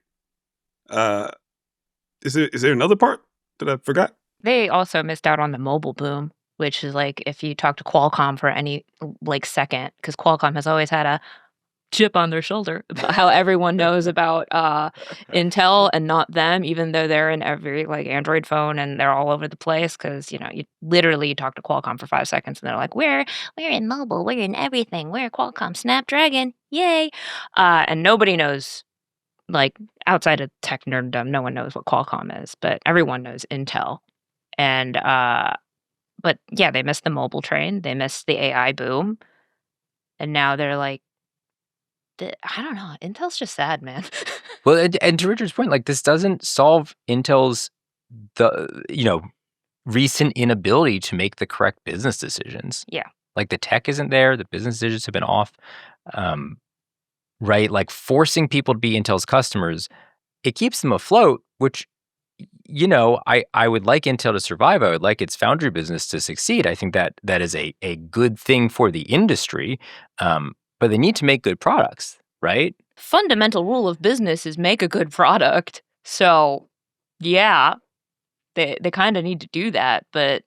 Is there another part that I forgot? They also missed out on the mobile boom, which is like if you talk to Qualcomm for any like second, because Qualcomm has always had a chip on their shoulder about how everyone knows about Intel and not them, even though they're in every like Android phone and they're all over the place. Because you literally talk to Qualcomm for 5 seconds and they're like, we're in mobile, we're in everything, we're Qualcomm Snapdragon, yay! And nobody knows, like outside of tech nerddom, no one knows what Qualcomm is, but everyone knows Intel. And but yeah, they missed the mobile train, they missed the AI boom, and now they're like, I don't know. Intel's just sad, man. Well, and to Richard's point, like this doesn't solve Intel's recent inability to make the correct business decisions. Yeah. Like the tech isn't there, the business decisions have been off. Right? Like forcing people to be Intel's customers, it keeps them afloat, which I would like Intel to survive. I would like its foundry business to succeed. I think that is a good thing for the industry. But they need to make good products, right? Fundamental rule of business is make a good product. So, yeah, they kind of need to do that. But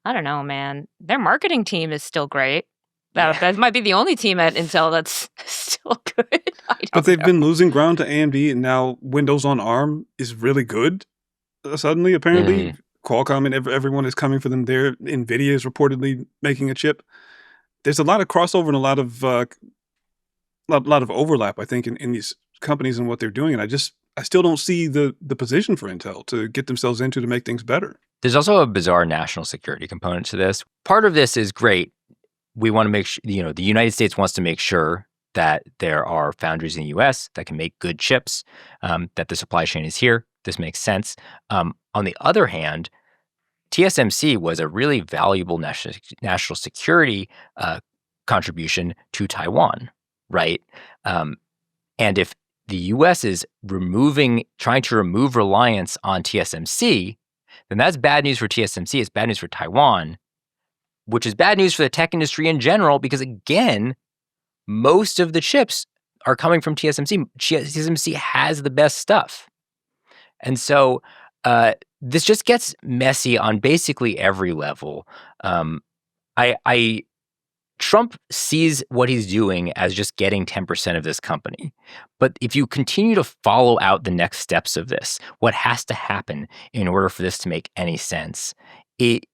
I don't know, man. Their marketing team is still great. That might be the only team at Intel that's still good. But they've been losing ground to AMD, and now Windows on ARM is really good. Suddenly, apparently, Qualcomm and everyone is coming for them there. NVIDIA is reportedly making a chip. There's a lot of crossover and a lot of overlap, I think, in these companies and what they're doing. And I still don't see the position for Intel to get themselves into to make things better. There's also a bizarre national security component to this. Part of this is great. We want to make sure, the United States wants to make sure that there are foundries in the U.S. that can make good chips, that the supply chain is here. This makes sense. On the other hand, TSMC was a really valuable national security contribution to Taiwan, right? And if the U.S. is trying to remove reliance on TSMC, then that's bad news for TSMC. It's bad news for Taiwan, which is bad news for the tech industry in general, because again, most of the chips are coming from TSMC. TSMC has the best stuff. And so this just gets messy on basically every level. Trump sees what he's doing as just getting 10% of this company. But if you continue to follow out the next steps of this, what has to happen in order for this to make any sense, it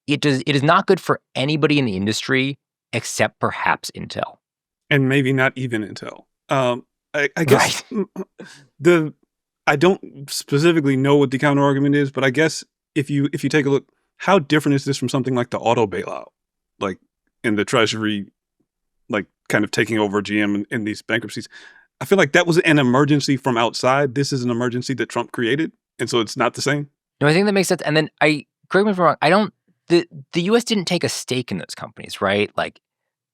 is not good for anybody in the industry except perhaps Intel. And maybe not even Intel. I guess I don't specifically know what the counter argument is, but I guess if you take a look, how different is this from something like the auto bailout, like in the Treasury, like kind of taking over GM in these bankruptcies? I feel like that was an emergency from outside. This is an emergency that Trump created, and so it's not the same. No, I think that makes sense. And then correct me if I'm wrong. The U.S. didn't take a stake in those companies, right? Like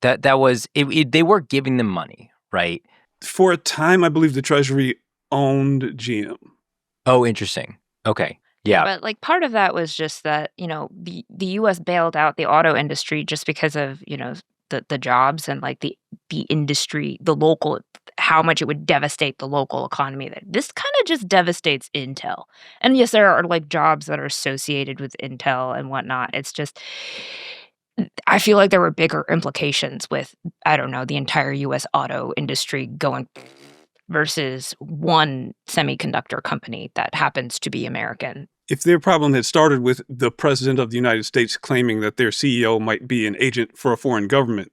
that was they were giving them money, right? For a time, I believe the Treasury owned GM. Oh, interesting. Okay. Yeah. But like part of that was just that, the US bailed out the auto industry just because of, the jobs and like the industry, the local, how much it would devastate the local economy. This kind of just devastates Intel. And yes, there are like jobs that are associated with Intel and whatnot. It's just, I feel like there were bigger implications with, I don't know, the entire U.S. auto industry going versus one semiconductor company that happens to be American. If their problem had started with the president of the United States claiming that their CEO might be an agent for a foreign government,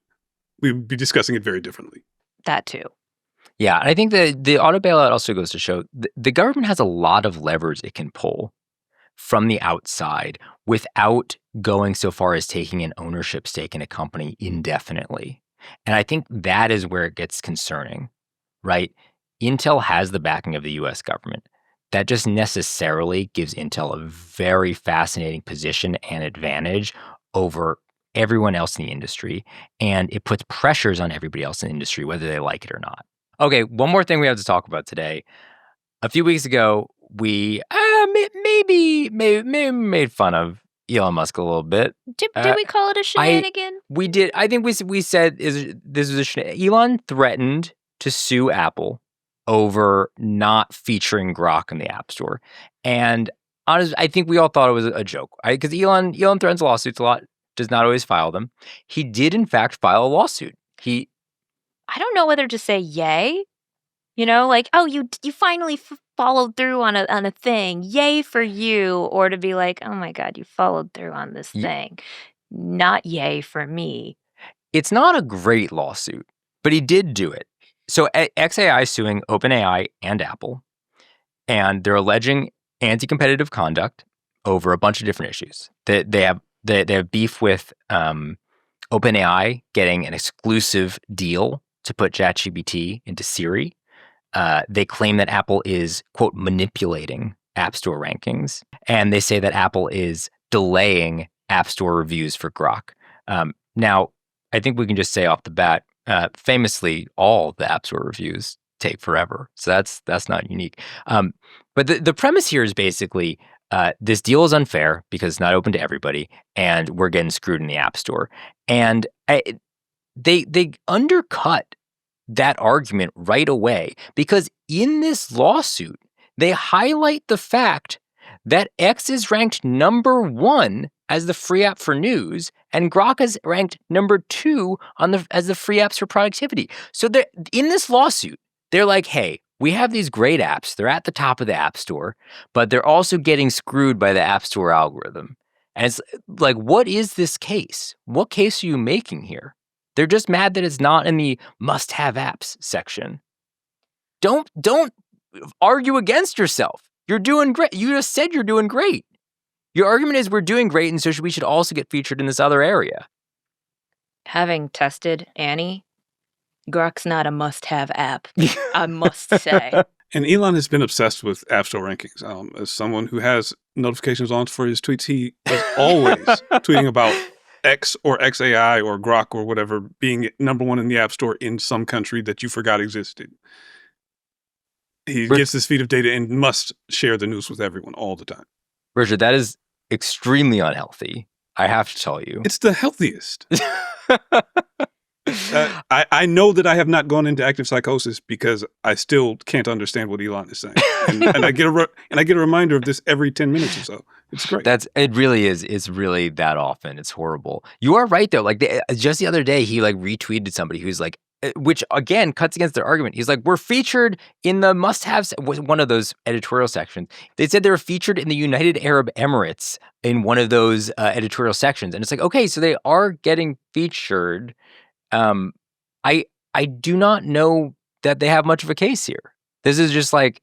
we would be discussing it very differently. That too. Yeah, and I think the auto bailout also goes to show the government has a lot of levers it can pull from the outside without going so far as taking an ownership stake in a company indefinitely. And I think that is where it gets concerning, right? Intel has the backing of the US government. That just necessarily gives Intel a very fascinating position and advantage over everyone else in the industry. And it puts pressures on everybody else in the industry, whether they like it or not. Okay, one more thing we have to talk about today. A few weeks ago, we maybe made fun of Elon Musk a little bit. Did we call it a shenanigan? We did. I think we said this was a shenanigan. Elon threatened to sue Apple over not featuring Grok in the App Store. And honestly, I think we all thought it was a joke. Because Elon threatens lawsuits a lot, does not always file them. He did, in fact, file a lawsuit. I don't know whether to say yay. You know, like, oh, you finally followed through on a thing. Yay for you. Or to be like, oh my God, you followed through on this thing. Not yay for me. It's not a great lawsuit, but he did do it. So XAI is suing OpenAI and Apple, and they're alleging anti-competitive conduct over a bunch of different issues. They have beef with OpenAI getting an exclusive deal to put ChatGPT into Siri. They claim that Apple is, quote, manipulating App Store rankings, and they say that Apple is delaying App Store reviews for Grok. Now, I think we can just say off the bat, famously, all the App Store reviews take forever. So that's not unique. But the premise here is basically this deal is unfair because it's not open to everybody, and we're getting screwed in the App Store. And they undercut that argument right away because in this lawsuit, they highlight the fact that X is ranked number 1 as the free app for news, and Grok is ranked number 2 as the free apps for productivity. So in this lawsuit, they're like, hey, we have these great apps. They're at the top of the App Store, but they're also getting screwed by the App Store algorithm. And it's like, what is this case? What case are you making here? They're just mad that it's not in the must-have apps section. Don't argue against yourself. You're doing great. You just said you're doing great. Your argument is we're doing great, and so we should also get featured in this other area. Having tested Annie, Grok's not a must-have app, I must say. And Elon has been obsessed with App Store rankings. As someone who has notifications on for his tweets, he is always tweeting about X or XAI or Grok or whatever being number 1 in the App Store in some country that you forgot existed. He gets this feed of data and must share the news with everyone all the time. Richard, that is extremely unhealthy. I have to tell you. It's the healthiest. I know that I have not gone into active psychosis because I still can't understand what Elon is saying, and I get a reminder of this every 10 minutes or so. It's great. It really is. It's really that often. It's horrible. You are right though. Like just the other day, he like retweeted somebody who's like, which again cuts against their argument. He's like, we're featured in the must-haves, one of those editorial sections. They said they were featured in the United Arab Emirates in one of those editorial sections, and it's like, okay, so they are getting featured. I do not know that they have much of a case here. This is just like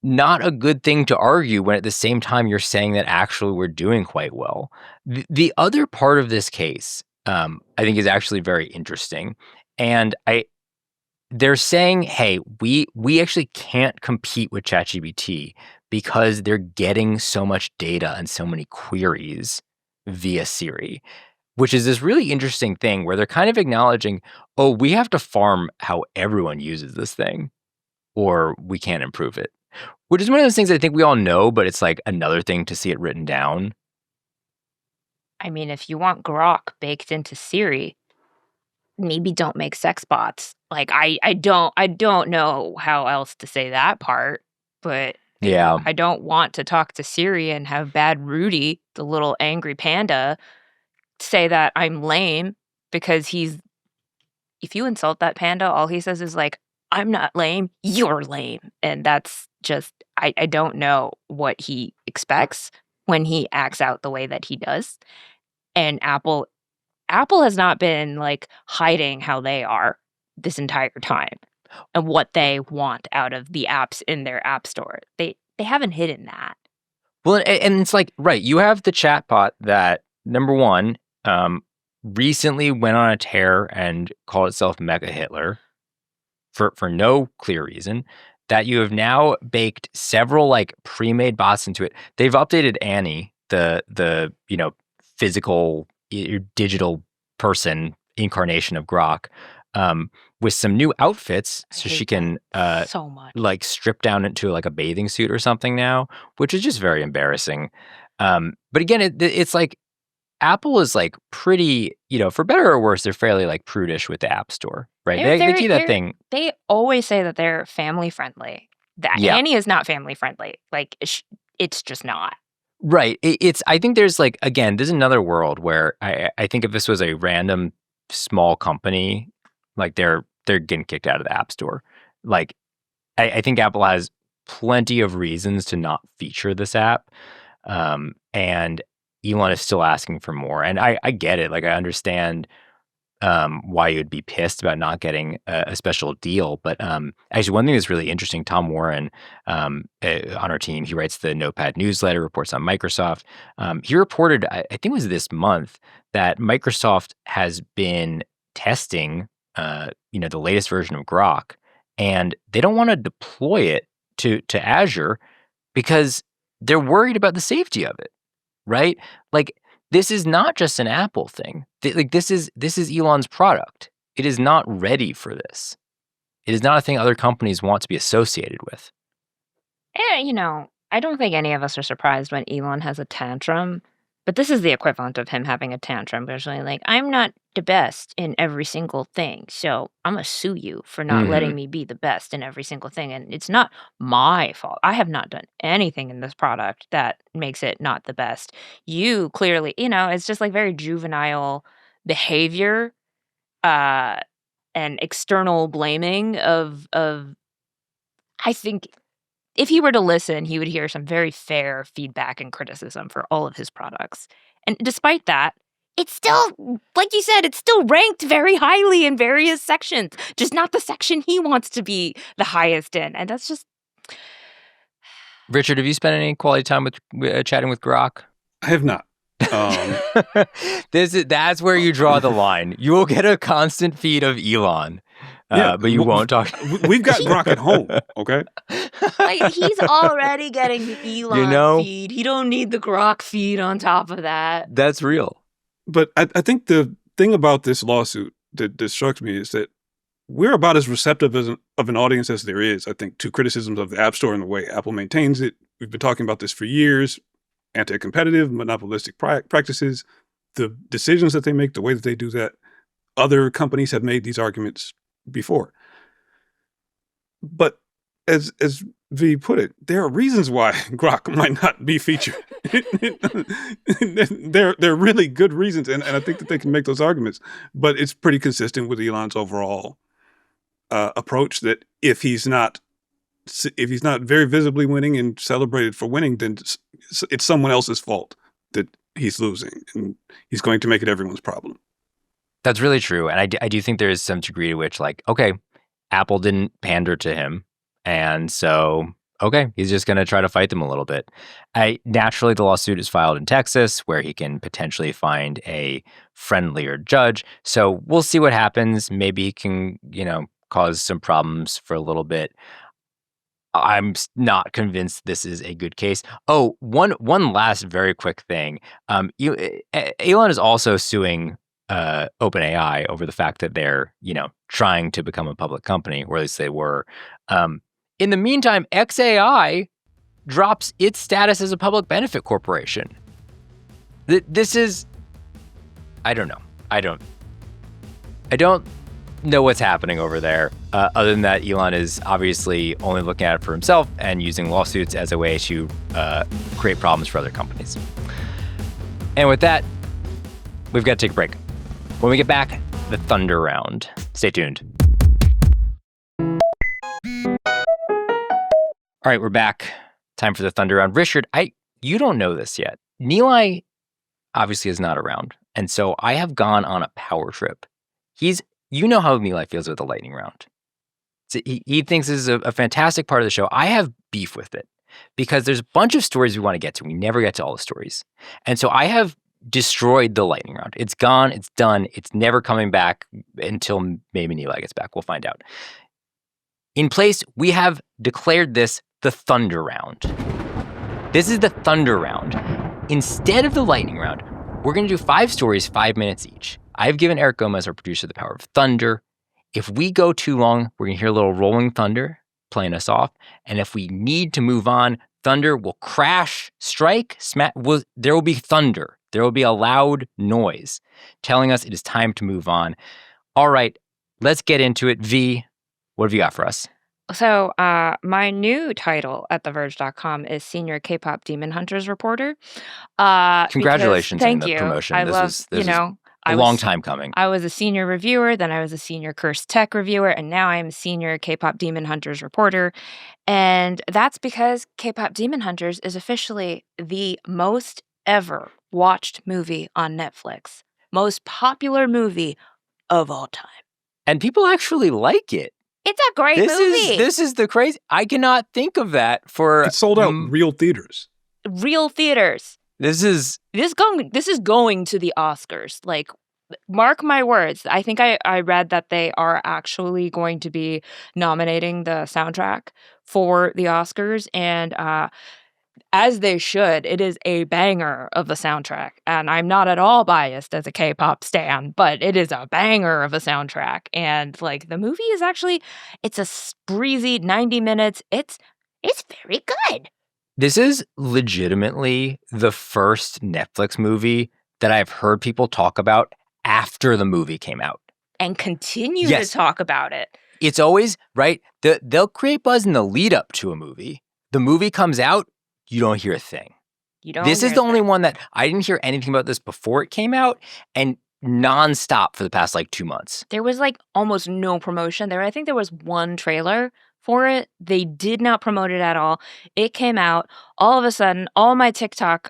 not a good thing to argue when at the same time you're saying that actually we're doing quite well. The other part of this case, I think is actually very interesting. And they're saying, hey, we actually can't compete with ChatGPT because they're getting so much data and so many queries via Siri. Which is this really interesting thing where they're kind of acknowledging, oh, we have to farm how everyone uses this thing or we can't improve it. Which is one of those things I think we all know, but it's like another thing to see it written down. I mean, if you want Grok baked into Siri, maybe don't make sex bots. Like, I don't know how else to say that part, but yeah, I don't want to talk to Siri and have bad Rudy, the little angry panda, say that I'm lame because if you insult that panda, all he says is like, I'm not lame, you're lame. And that's just, I don't know what he expects when he acts out the way that he does. And Apple has not been like hiding how they are this entire time and what they want out of the apps in their app store. They haven't hidden that. Well, and it's like, right, you have the chatbot that, number one, recently went on a tear and called itself Mega Hitler for no clear reason, that you have now baked several like pre-made bots into it. They've updated Annie, the physical digital person incarnation of Grok, with some new outfits so she can so much. like strip down into like a bathing suit or something now, which is just very embarrassing. But again, it's like Apple is like pretty, for better or worse, they're fairly like prudish with the App Store, right? They keep that thing. They always say that they're family friendly. Annie is not family friendly. Like it's just not. Right. I think there's like, again, there's another world where I think if this was a random small company, like they're getting kicked out of the App Store. Like I think Apple has plenty of reasons to not feature this app. And Elon is still asking for more. And I get it. Like I understand why you'd be pissed about not getting a special deal. But actually, one thing that's really interesting, Tom Warren on our team, he writes the Notepad newsletter, reports on Microsoft. He reported, I think it was this month, that Microsoft has been testing, the latest version of Grok, and they don't want to deploy it to Azure because they're worried about the safety of it, right? Like, this is not just an Apple thing. This is Elon's product. It is not ready for this. It is not a thing other companies want to be associated with. I don't think any of us are surprised when Elon has a tantrum, but this is the equivalent of him having a tantrum. Usually, like, I'm not the best in every single thing, so I'm going to sue you for not letting me be the best in every single thing. And it's not my fault. I have not done anything in this product that makes it not the best. You clearly, it's just like very juvenile behavior and external blaming of I think if he were to listen, he would hear some very fair feedback and criticism for all of his products. And despite that, it's still, like you said, it's still ranked very highly in various sections, just not the section he wants to be the highest in. And that's just... Richard, have you spent any quality time with chatting with Grok? I have not. That's where you draw the line. You will get a constant feed of Elon. But you won't talk. We've got Grok at home, okay? Like, he's already getting the Elon feed. He don't need the Grok feed on top of that. That's real. But I think the thing about this lawsuit that struck me is that we're about as receptive of an audience as there is, I think, to criticisms of the App Store and the way Apple maintains it. We've been talking about this for years. Anti-competitive, monopolistic practices, the decisions that they make, the way that they do that. Other companies have made these arguments before. But as V put it, there are reasons why Grok might not be featured. They're really good reasons, and I think that they can make those arguments. But it's pretty consistent with Elon's overall approach that if he's not very visibly winning and celebrated for winning, then it's someone else's fault that he's losing, and he's going to make it everyone's problem. That's really true. And I do think there is some degree to which, like, okay, Apple didn't pander to him. And so, okay, he's just going to try to fight them a little bit. Naturally, the lawsuit is filed in Texas, where he can potentially find a friendlier judge. So we'll see what happens. Maybe he can, cause some problems for a little bit. I'm not convinced this is a good case. Oh, one last very quick thing. Elon is also suing OpenAI over the fact that they're, trying to become a public company, or at least they were. In the meantime, XAI drops its status as a public benefit corporation. This is, I don't know. I don't know what's happening over there, other than that Elon is obviously only looking at it for himself and using lawsuits as a way to create problems for other companies. And with that, We've got to take a break. When we get back, the Thunder Round. Stay tuned. All right, we're back. Time for the Thunder Round. Richard, you don't know this yet. Nilay obviously is not around, and so I have gone on a power trip. You know how Nilay feels with the lightning round. So he thinks this is a fantastic part of the show. I have beef with it because there's a bunch of stories we want to get to. We never get to all the stories. And so I have destroyed the lightning round. It's gone. It's done. It's never coming back until maybe Nilay gets back. We'll find out. In place, we have declared this the Thunder Round. This is the Thunder Round. Instead of the lightning round, we're going to do 5 stories, 5 minutes each. I've given Eric Gomez, our producer, the power of thunder. If we go too long, we're going to hear a little rolling thunder playing us off. And if we need to move on, thunder will crash, strike, smack. There will be thunder. There will be a loud noise telling us it is time to move on. All right, let's get into it. V, what have you got for us? So my new title at theverge.com is Senior K-pop Demon Hunters Reporter. Congratulations on the you. promotion. I This love, was a long time coming. I was a senior reviewer, then I was a senior cursed tech reviewer, and now I'm a senior K-pop Demon Hunters reporter. And that's because K-pop Demon Hunters is officially the most ever watched movie on Netflix. Most popular movie of all time. And people actually like it. It's a great movie. This is the crazy. I cannot think of that for. It sold out real theaters. Real theaters. This is going to the Oscars. Like, mark my words. I think I read that they are actually going to be nominating the soundtrack for the Oscars, and as they should. It is a banger of a soundtrack, and I'm not at all biased as a K-pop stan, but it is a banger of a soundtrack. And like, the movie is actually, it's a breezy 90 minutes. It's very good. This is legitimately the first Netflix movie that I've heard people talk about after the movie came out. And continue to talk about it. It's always, right, they'll create buzz in the lead up to a movie. The movie comes out, you don't hear a thing. This is the only one that I didn't hear anything about this before it came out, and nonstop for the past 2 months. There was almost no promotion. I think there was one trailer for it. They did not promote it at all. It came out. All of a sudden, all my TikTok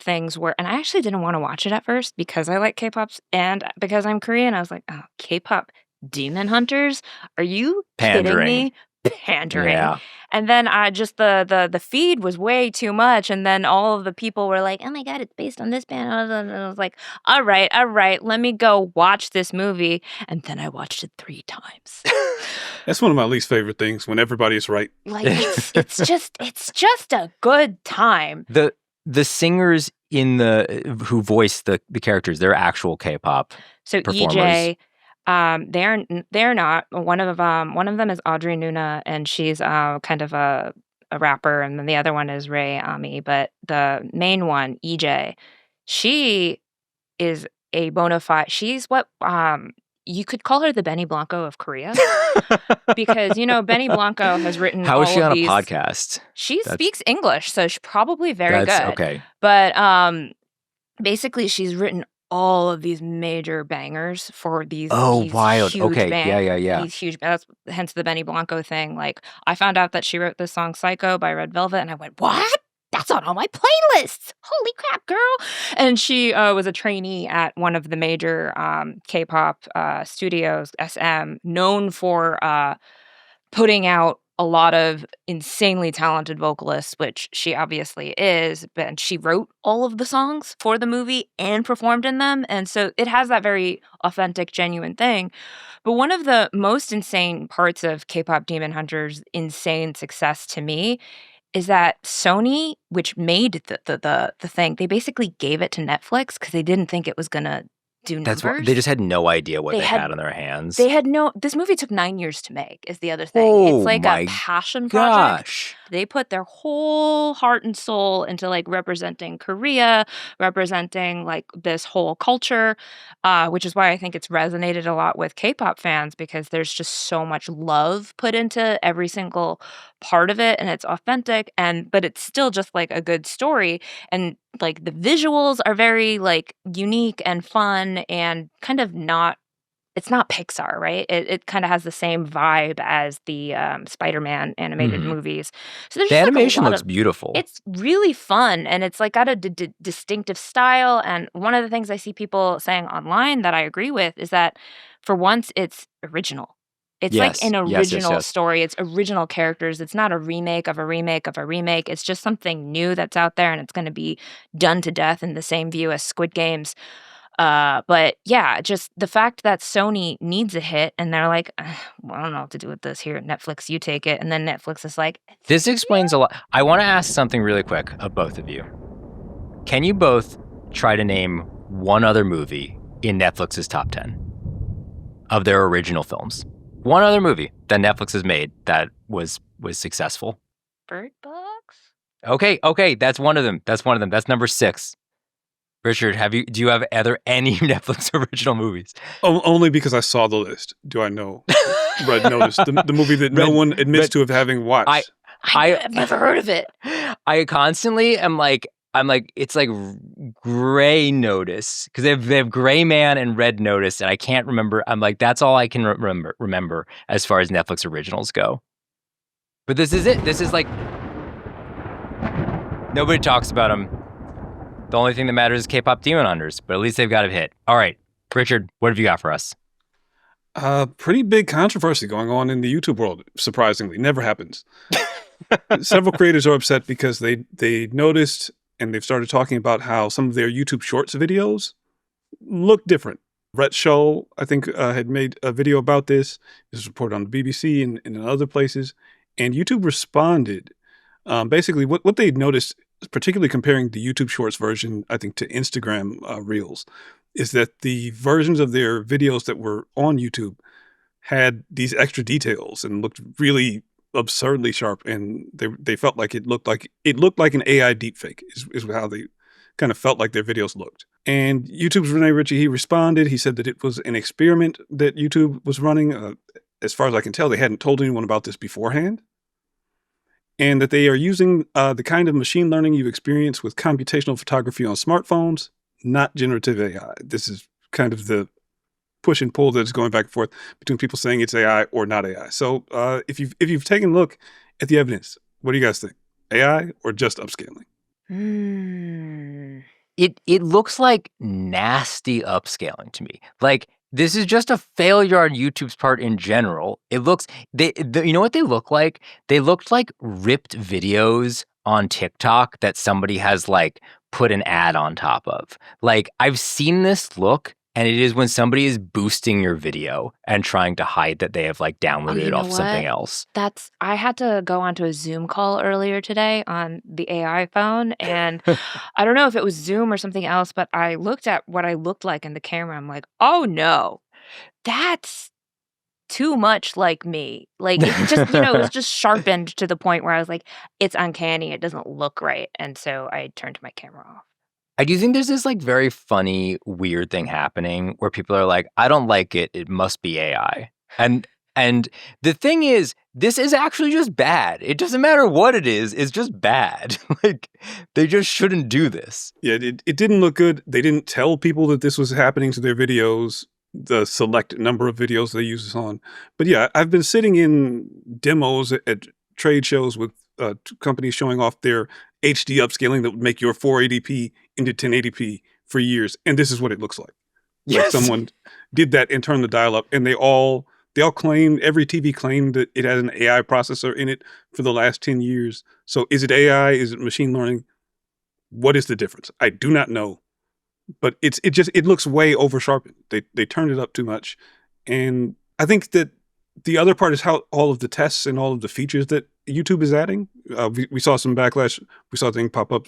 things were, and I actually didn't want to watch it at first because I like K-pop and because I'm Korean. I was like, oh, K-pop Demon Hunters? Are you kidding me? Pandering. Yeah. And then just the feed was way too much, and then all of the people were like, oh my god, it's based on this band, and I was like, all right, let me go watch this movie. And then I watched it 3 times. That's one of my least favorite things, when everybody's right. It's just a good time. The singers who voice the characters, they're actual K-pop performers. EJ, they're not. One of them is Audrey Nuna, and she's kind of a rapper, and then the other one is Rei Ami. But the main one, EJ, she is a bona fide. She's what you could call her the Benny Blanco of Korea, because Benny Blanco has written. How is she on a podcast? She speaks English, so she's probably very good. Okay, but basically, she's written all of these major bangers for these wild. Huge okay, bands, yeah. These huge, that's hence the Benny Blanco thing. I found out that she wrote this song "Psycho" by Red Velvet, and I went, "What? That's on all my playlists! Holy crap, girl!" And she was a trainee at one of the major K-pop studios, SM, known for putting out a lot of insanely talented vocalists, which she obviously is, but she wrote all of the songs for the movie and performed in them. And so it has that very authentic, genuine thing. But one of the most insane parts of K-pop Demon Hunters' insane success to me is that Sony, which made the thing, they basically gave it to Netflix because they didn't think it was going to do numbers. They just had no idea what they had on their hands. This movie took 9 years to make, is the other thing. It's like a passion project. Gosh. They put their whole heart and soul into representing Korea, representing this whole culture, which is why I think it's resonated a lot with K-pop fans, because there's just so much love put into every single part of it and it's authentic, but it's still just like a good story. And like the visuals are very like unique and fun and kind of not, it's not Pixar, right? It kind of has the same vibe as the Spider-Man animated movies. So there's The just animation like looks beautiful. it's really fun, and it's like got a distinctive style. And one of the things I see people saying online that I agree with is that for once it's original. It's like an original story. It's original characters. It's not a remake of a remake of a remake. It's just something new that's out there, and it's going to be done to death in the same view as Squid Games. But yeah, just the fact that Sony needs a hit and they're like, well, I don't know what to do with this here. Netflix, you take it. And then Netflix is like, this explains a lot. I want to ask something really quick of both of you. Can you both try to name one other movie in Netflix's top 10 of their original films? One other movie that Netflix has made that was successful. Bird Box? Okay, that's one of them. That's number 6. Richard, do you have any Netflix original movies? Only because I saw the list. Do I know Red Notice, the movie that no one admits to have having watched? I've never heard of it. I constantly am like, it's like Gray Notice, because they have Gray Man and Red Notice, and I can't remember. I'm like, that's all I can remember as far as Netflix originals go. But this is it. This is like, nobody talks about them. The only thing that matters is K-pop Demon Hunters, but at least they've got a hit. All right, Richard, what have you got for us? Pretty big controversy going on in the YouTube world, surprisingly. Never happens. Several creators are upset because they noticed and they've started talking about how some of their YouTube Shorts videos look different. Rhett Show, I think, had made a video about this. This was reported on the BBC and in other places. And YouTube responded. Basically, what they noticed, particularly comparing the YouTube Shorts version, I think, to Instagram Reels, is that the versions of their videos that were on YouTube had these extra details and looked really absurdly sharp, and they felt like it looked like an AI deepfake is how they kind of felt like their videos looked. And YouTube's Rene Ritchie, he responded. He said that it was an experiment that YouTube was running. As far as I can tell, they hadn't told anyone about this beforehand. And that they are using the kind of machine learning you experience with computational photography on smartphones, not generative AI. This is kind of the push and pull that's going back and forth between people saying it's AI or not AI. So if you've taken a look at the evidence, what do you guys think? AI or just upscaling? It looks like nasty upscaling to me. Like, this is just a failure on YouTube's part in general. It looks, you know what they look like? They looked like ripped videos on TikTok that somebody has like put an ad on top of. Like, I've seen this look, and it is when somebody is boosting your video and trying to hide that they have like downloaded it off something else. I had to go onto a Zoom call earlier today on the AI phone, and I don't know if it was Zoom or something else, but I looked at what I looked like in the camera. I'm like, oh no, that's too much like me. Like, it just, it was just sharpened to the point where I was like, it's uncanny. It doesn't look right. And so I turned my camera off. I do think there's this like very funny, weird thing happening where people are like, I don't like it. It must be AI. And the thing is, this is actually just bad. It doesn't matter what it is. It's just bad. Like, they just shouldn't do this. Yeah, it didn't look good. They didn't tell people that this was happening to their videos, the select number of videos they use this on. But yeah, I've been sitting in demos at trade shows with companies showing off their HD upscaling that would make your 480p into 1080p for years. And this is what it looks like. Yes. Like someone did that and turned the dial up, and they all claimed, every TV claimed that it had an AI processor in it for the last 10 years. So is it AI? Is it machine learning? What is the difference? I do not know. But it looks way over sharpened. They turned it up too much. And I think that the other part is how all of the tests and all of the features that YouTube is adding. We saw some backlash. We saw a thing pop up.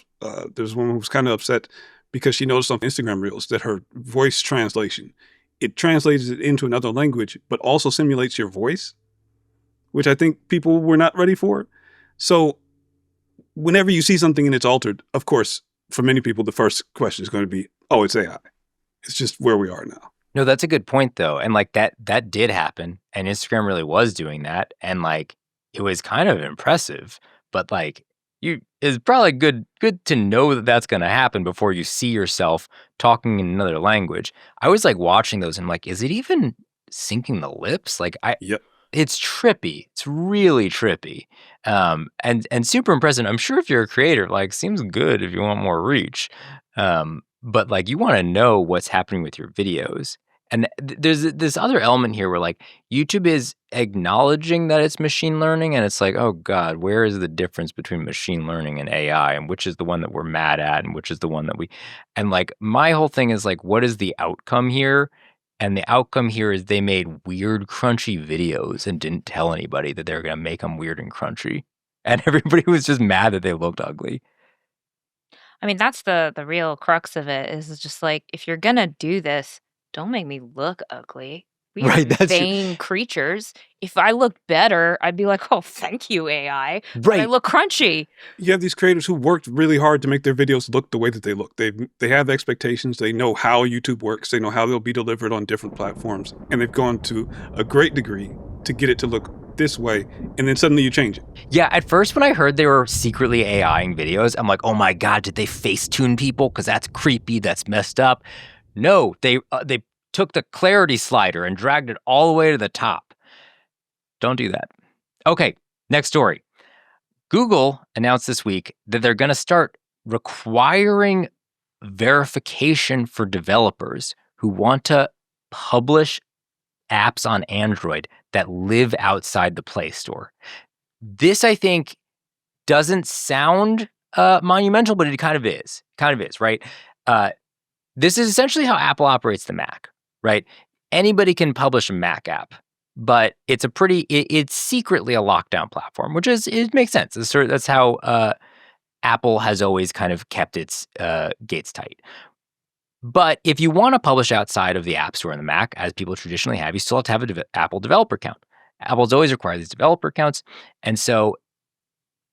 There's one who was kind of upset because she noticed on Instagram Reels that her voice translation, it translates it into another language, but also simulates your voice, which I think people were not ready for. So whenever you see something and it's altered, of course, for many people, the first question is going to be, oh, it's AI. It's just where we are now. No, that's a good point, though. And like that did happen. And Instagram really was doing that. And like, it was kind of impressive, but like it's probably good to know that that's going to happen before you see yourself talking in another language. I was like watching those and I'm like, is it even syncing the lips? Like Yep. it's trippy. It's really trippy. And super impressive. I'm sure if you're a creator, like seems good if you want more reach. But like you want to know what's happening with your videos. And there's this other element here where like YouTube is acknowledging that it's machine learning, and it's like, oh God, where is the difference between machine learning and AI, and which is the one that we're mad at, and which is the one that and like my whole thing is like, what is the outcome here? And the outcome here is they made weird, crunchy videos and didn't tell anybody that they were going to make them weird and crunchy, and everybody was just mad that they looked ugly. I mean, that's the real crux of it, is just like, if you're gonna do this, don't make me look ugly. We Right, are that's true. vain creatures. If I looked better, I'd be like, oh, thank you, AI. But I Right. look crunchy. You have these creators who worked really hard to make their videos look the way that they look. They have expectations. They know how YouTube works. They know how they'll be delivered on different platforms. And they've gone to a great degree to get it to look this way. And then suddenly you change it. Yeah, at first when I heard they were secretly AIing videos, I'm like, oh my God, did they Facetune people? Because that's creepy, that's messed up. No, they took the clarity slider and dragged it all the way to the top. Don't do that. Okay, next story. Google announced this week that they're going to start requiring verification for developers who want to publish apps on Android that live outside the Play Store. This, I think, doesn't sound monumental, but it kind of is. Right? This is essentially how Apple operates the Mac, right? Anybody can publish a Mac app, but it's it's secretly a lockdown platform, it makes sense. That's how Apple has always kind of kept its gates tight. But if you want to publish outside of the App Store on the Mac, as people traditionally have, you still have to have an Apple developer account. Apple's always required these developer accounts. And so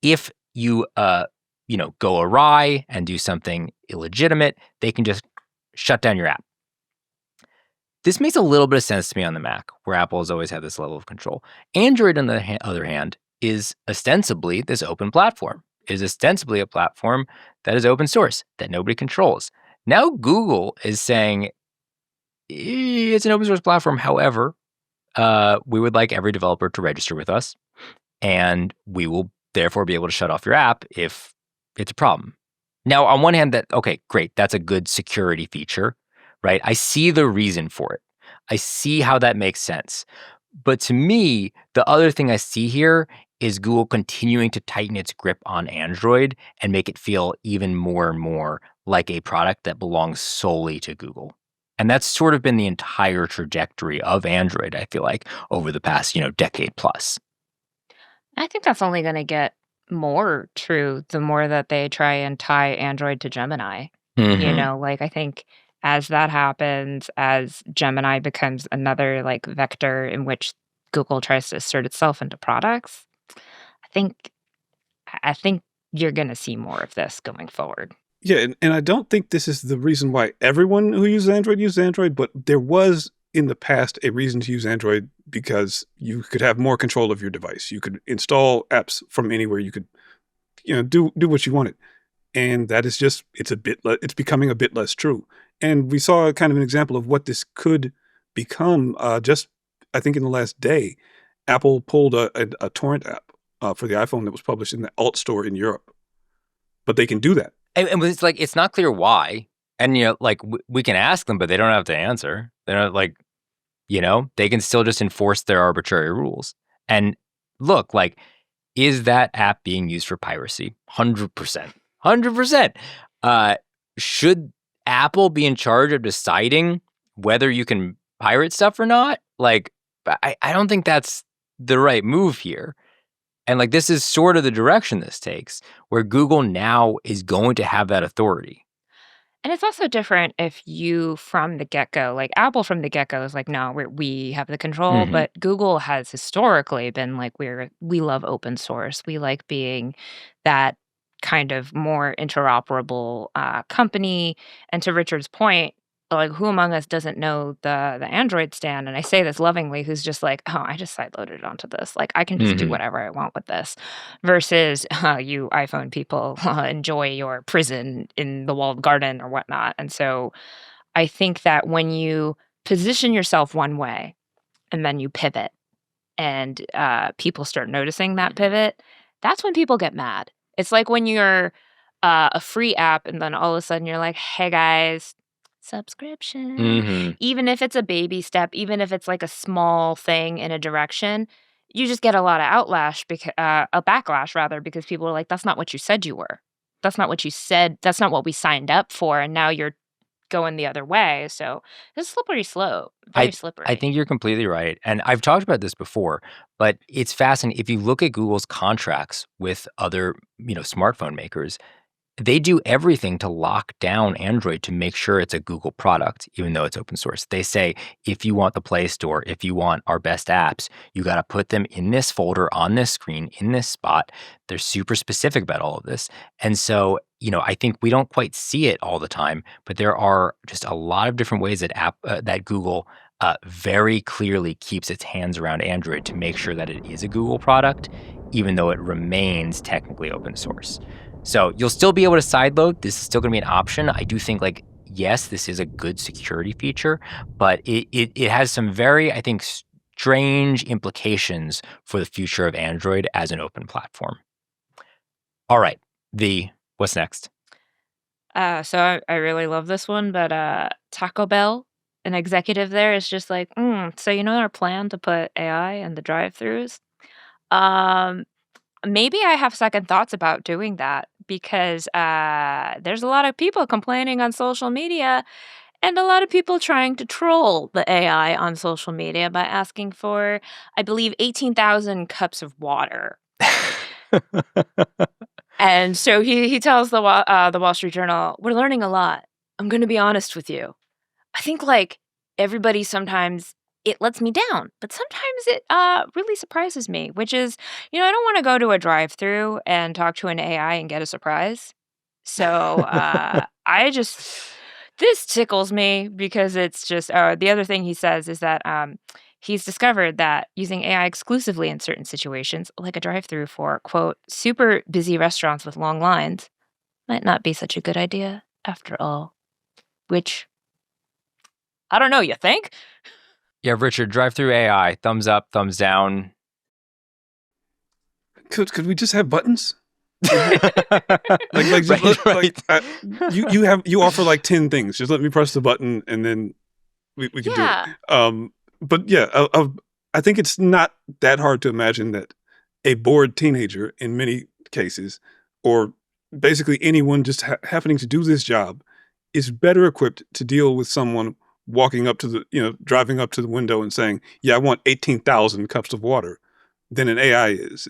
if you go awry and do something illegitimate, they can just shut down your app. This makes a little bit of sense to me on the Mac, where Apple has always had this level of control. Android, on the other hand, is ostensibly this open platform. It is ostensibly a platform that is open source, that nobody controls. Now Google is saying it's an open source platform. However, we would like every developer to register with us, and we will therefore be able to shut off your app if it's a problem. Now, on one hand, okay, great. That's a good security feature, right? I see the reason for it. I see how that makes sense. But to me, the other thing I see here is Google continuing to tighten its grip on Android and make it feel even more and more like a product that belongs solely to Google. And that's sort of been the entire trajectory of Android, I feel like, over the past, decade plus. I think that's only going to get more true the more that they try and tie Android to Gemini. Mm-hmm. I think as that happens, as Gemini becomes another vector in which Google tries to assert itself into products, I think you're going to see more of this going forward. Yeah, and I don't think this is the reason why everyone who uses Android, but there was in the past a reason to use Android because you could have more control of your device. You could install apps from anywhere. You could, do what you wanted. And that is just, it's becoming a bit less true. And we saw kind of an example of what this could become just, I think in the last day. Apple pulled a torrent app for the iPhone that was published in the alt store in Europe. But they can do that. And it's like, it's not clear why. And, we can ask them, but they don't have to answer. They don't they can still just enforce their arbitrary rules. And look, is that app being used for piracy? 100%. 100%. Should Apple be in charge of deciding whether you can pirate stuff or not? I don't think that's the right move here. And this is sort of the direction this takes, where Google now is going to have that authority. And it's also different if you from the get-go, Apple from the get-go is no, we have the control. Mhm. But Google has historically been we love open source. We like being that kind of more interoperable company. And to Richard's point, like, who among us doesn't know the Android stand? And I say this lovingly, who's just like, oh, I just sideloaded it onto this. Like, I can just do whatever I want with this. Versus you iPhone people enjoy your prison in the walled garden or whatnot. And so I think that when you position yourself one way and then you pivot and people start noticing that pivot, that's when people get mad. It's like when you're a free app and then all of a sudden you're like, hey guys, subscription. Even if it's a baby step, even if it's like a small thing in a direction, you just get a lot of a backlash rather, because people are like, that's not what you said you were. That's not what you said. That's not what we signed up for. And now you're going the other way. So it's slippery slope, very slippery. I think you're completely right. And I've talked about this before, but it's fascinating. If you look at Google's contracts with other, smartphone makers, they do everything to lock down Android to make sure it's a Google product, even though it's open source. They say, if you want the Play Store, if you want our best apps, you got to put them in this folder, on this screen, in this spot. They're super specific about all of this. And so, I think we don't quite see it all the time, but there are just a lot of different ways that Google very clearly keeps its hands around Android to make sure that it is a Google product, even though it remains technically open source. So you'll still be able to sideload. This is still going to be an option. I do think, yes, this is a good security feature, but it has some very, I think, strange implications for the future of Android as an open platform. All right, Vee, what's next? So I really love this one, but Taco Bell, an executive there is just like, so our plan to put AI in the drive-thrus? Maybe I have second thoughts about doing that because there's a lot of people complaining on social media and a lot of people trying to troll the AI on social media by asking for, I believe, 18,000 cups of water. And so he tells the Wall Street Journal, we're learning a lot. I'm going to be honest with you. I think everybody sometimes it lets me down, but sometimes it really surprises me, which is, I don't want to go to a drive-thru and talk to an AI and get a surprise. So this tickles me because it's just, the other thing he says is that he's discovered that using AI exclusively in certain situations, like a drive-thru for, quote, super busy restaurants with long lines, might not be such a good idea after all. Which, I don't know, you think? Yeah, Richard, drive-through AI, thumbs up, thumbs down. Could we just have buttons? You offer 10 things. Just let me press the button and then we can do it. But yeah, I think it's not that hard to imagine that a bored teenager in many cases, or basically anyone just happening to do this job, is better equipped to deal with someone walking up to driving up to the window and saying, yeah, I want 18,000 cups of water, than an AI is.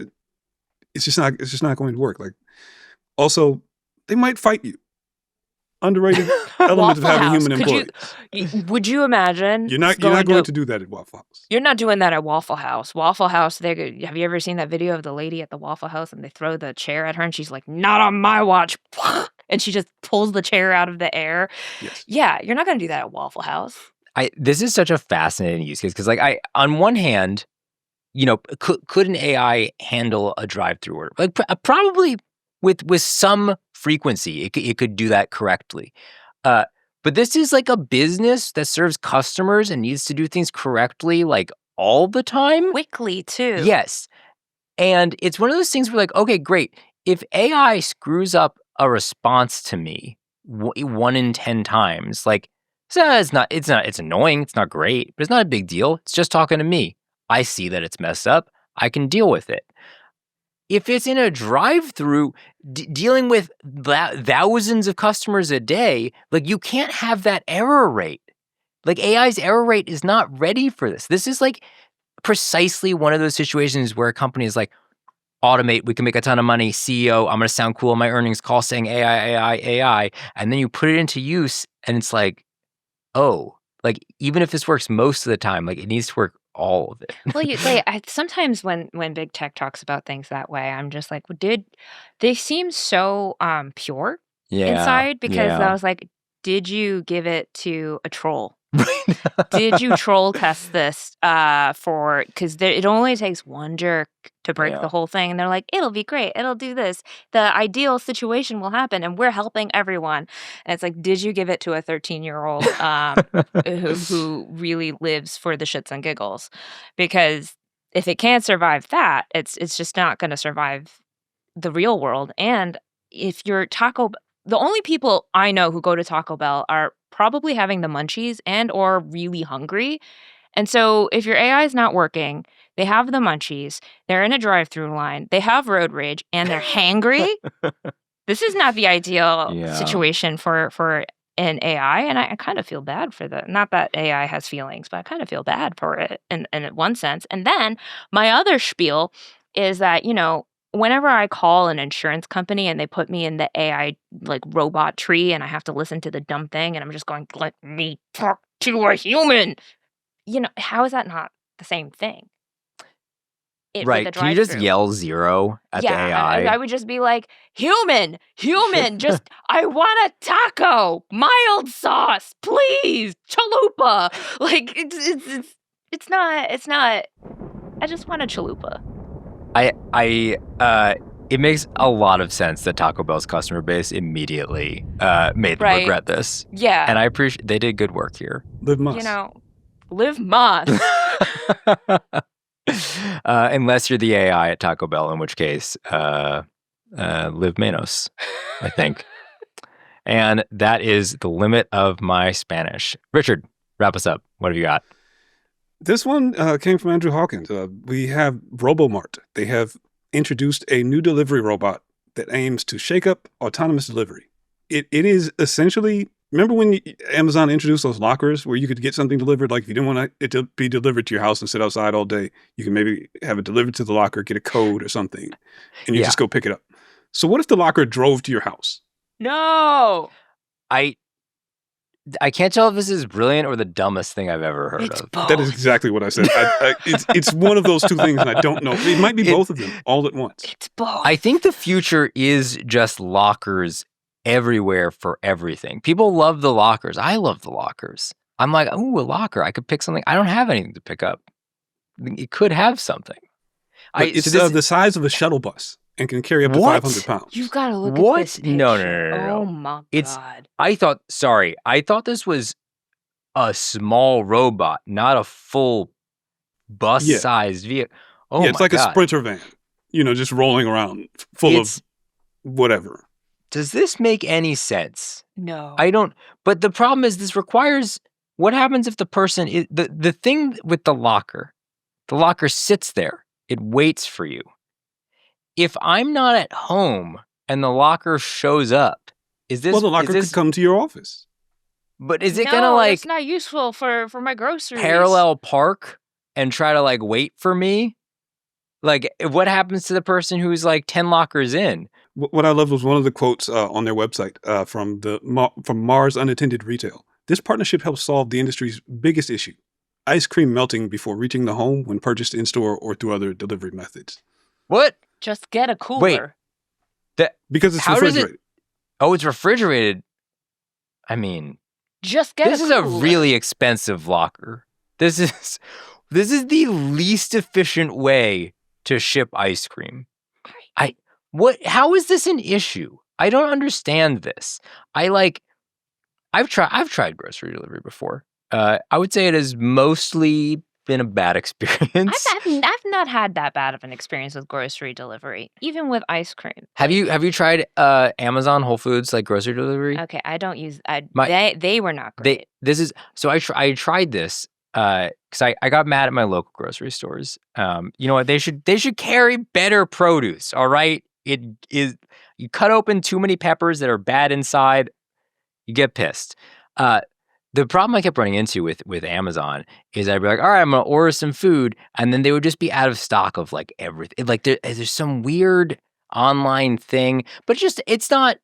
It's just not going to work. Also, they might fight you. Underrated element of having human employees. Would you imagine? You're not going to do that at Waffle House. You're not doing that at Waffle House. Waffle House, have you ever seen that video of the lady at the Waffle House and they throw the chair at her and she's like, not on my watch. And she just pulls the chair out of the air. Yes. Yeah, you're not going to do that at Waffle House. This is such a fascinating use case because, on one hand, could an AI handle a drive-through order? Probably with some frequency, it could do that correctly. But this is a business that serves customers and needs to do things correctly, all the time. Quickly, too. Yes. And it's one of those things where okay, great. If AI screws up a response to me 1 in 10 times, it's annoying. It's not great, but it's not a big deal. It's just talking to me. I see that it's messed up. I can deal with it. If it's in a drive-through dealing with thousands of customers a day, you can't have that error rate. AI's error rate is not ready for this. This is precisely one of those situations where a company is automate, we can make a ton of money, CEO, I'm going to sound cool on my earnings call saying AI, and then you put it into use and it's even if this works most of the time, it needs to work all of it. Well, sometimes when big tech talks about things that way, I'm just they seem so pure inside because I was did you give it to a troll? Did you troll test this because it only takes one jerk to break the whole thing, and they're like, it'll be great, it'll do this, the ideal situation will happen, and we're helping everyone. And it's like, did you give it to a 13-year-old who really lives for the shits and giggles? Because if it can't survive that, it's just not going to survive the real world. And if you're the only people I know who go to Taco Bell are probably having the munchies and or really hungry. And so if your AI is not working, they have the munchies, they're in a drive-through line, they have road rage, and they're hangry, this is not the ideal situation for an AI. And I kind of feel bad for that. Not that AI has feelings, but I kind of feel bad for it in one sense. And then my other spiel is that, whenever I call an insurance company and they put me in the AI like robot tree and I have to listen to the dumb thing and I'm just going, let me talk to a human. How is that not the same thing? Right. Can you just yell 0 at the AI? I would just be like, human, just, I want a taco, mild sauce, please, chalupa. Like, it's not, I just want a chalupa. It makes a lot of sense that Taco Bell's customer base immediately made them regret this. Yeah. And I appreciate they did good work here. Live Musk. Live Musk. Unless you're the AI at Taco Bell, in which case, live Manos, I think. And that is the limit of my Spanish. Richard, wrap us up. What have you got? This one came from Andrew Hawkins. We have Robomart. They have introduced a new delivery robot that aims to shake up autonomous delivery. It is essentially, remember when Amazon introduced those lockers where you could get something delivered? Like if you didn't want it to be delivered to your house and sit outside all day, you can maybe have it delivered to the locker, get a code or something, and you just go pick it up. So what if the locker drove to your house? No. I can't tell if this is brilliant or the dumbest thing I've ever heard of. Both. That is exactly what I said. It's one of those two things, and I don't know. It might be both of them all at once. It's both. I think the future is just lockers everywhere for everything. People love the lockers. I love the lockers. I'm like, ooh, a locker. I could pick something. I don't have anything to pick up. It could have something. It's the size of a shuttle bus and can carry up to 500 pounds. You've got to look at this picture. No. Oh my God. I thought this was a small robot, not a full bus-sized vehicle. Oh, it's like a Sprinter van, just rolling around full of whatever. Does this make any sense? No. I don't. But the problem is this requires, what happens if the person, the thing with the locker sits there. It waits for you. If I'm not at home and the locker shows up, is this... Well, the locker could come to your office. But is it going to it's not useful for my groceries. Parallel park and try to wait for me? What happens to the person who's 10 lockers in? What I loved was one of the quotes on their website from Mars Unattended Retail. This partnership helps solve the industry's biggest issue: ice cream melting before reaching the home when purchased in-store or through other delivery methods. What? Just get a cooler. Wait. Because it's refrigerated. It's refrigerated. I mean... Just get This is a really expensive locker. This is the least efficient way to ship ice cream. How is this an issue? I don't understand this. I've tried grocery delivery before. I would say it has mostly been a bad experience. I've not had that bad of an experience with grocery delivery, even with ice cream. Have you tried Amazon, Whole Foods grocery delivery? Okay, I don't use. They were not great. I tried this because I got mad at my local grocery stores. You know what? They should carry better produce. All right, you cut open too many peppers that are bad inside, you get pissed. The problem I kept running into with Amazon is I'd be like, all right, I'm going to order some food. And then they would just be out of stock of everything. There's some weird online thing, but it's not,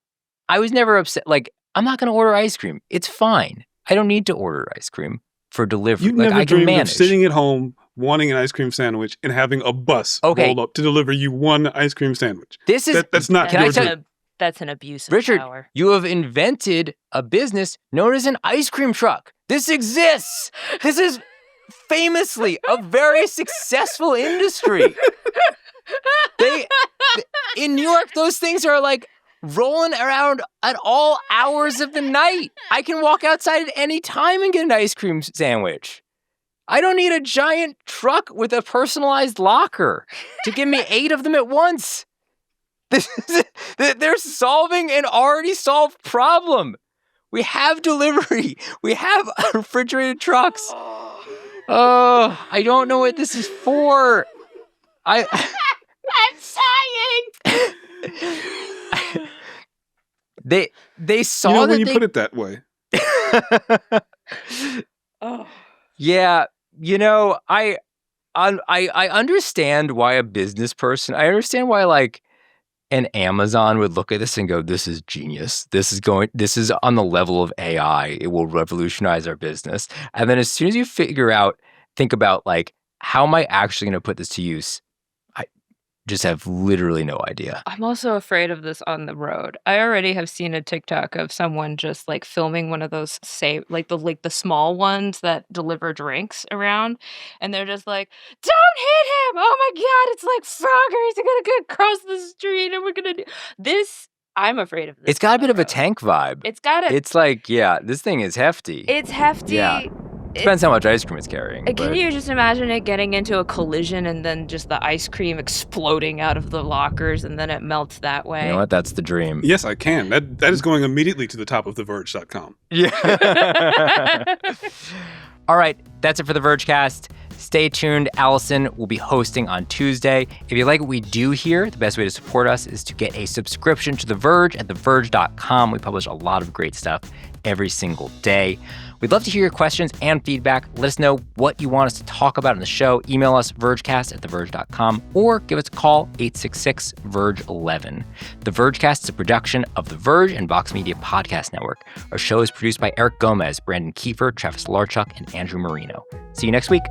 I was never upset. I'm not going to order ice cream. It's fine. I don't need to order ice cream for delivery. You've never dreamed of sitting at home, wanting an ice cream sandwich and having a bus roll up to deliver you one ice cream sandwich. This is, that's not your dream. That's an abuse of Richard, power. you have invented a business known as an ice cream truck. This exists. This is famously a very successful industry. In New York, those things are like rolling around at all hours of the night. I can walk outside at any time and get an ice cream sandwich. I don't need a giant truck with a personalized locker to give me 8 of them at once. They're solving an already solved problem. We have delivery. We have refrigerated trucks. Oh, I don't know what this is for. I'm sighing. They saw that when you put it that way. Yeah, I understand why a business person. I understand why like an Amazon would look at this and go, "This is genius. This is on the level of AI. It will revolutionize our business." And then as soon as you think about like, how am I actually going to put this to use? Just have literally no idea. I'm also afraid of this on the road. I already have seen a TikTok of someone just like filming one of those the small ones that deliver drinks around, and they're just like, "Don't hit him! Oh my god, it's like Frogger. He's gonna go across the street, and we're gonna do this." I'm afraid of this. It's got a bit of a tank vibe. It's like, yeah, this thing is hefty. It's hefty. Yeah. Depends how much ice cream it's carrying. Can you just imagine it getting into a collision and then just the ice cream exploding out of the lockers and then it melts that way? You know what? That's the dream. Yes, I can. That is going immediately to the top of theverge.com. Yeah. All right. That's it for the Vergecast. Stay tuned. Allison will be hosting on Tuesday. If you like what we do here, the best way to support us is to get a subscription to The Verge at theverge.com. We publish a lot of great stuff every single day. We'd love to hear your questions and feedback. Let us know what you want us to talk about in the show. Email us, vergecast@theverge.com, or give us a call, 866-VERGE11. The Vergecast is a production of The Verge and Vox Media Podcast Network. Our show is produced by Eric Gomez, Brandon Kiefer, Travis Larchuk, and Andrew Marino. See you next week.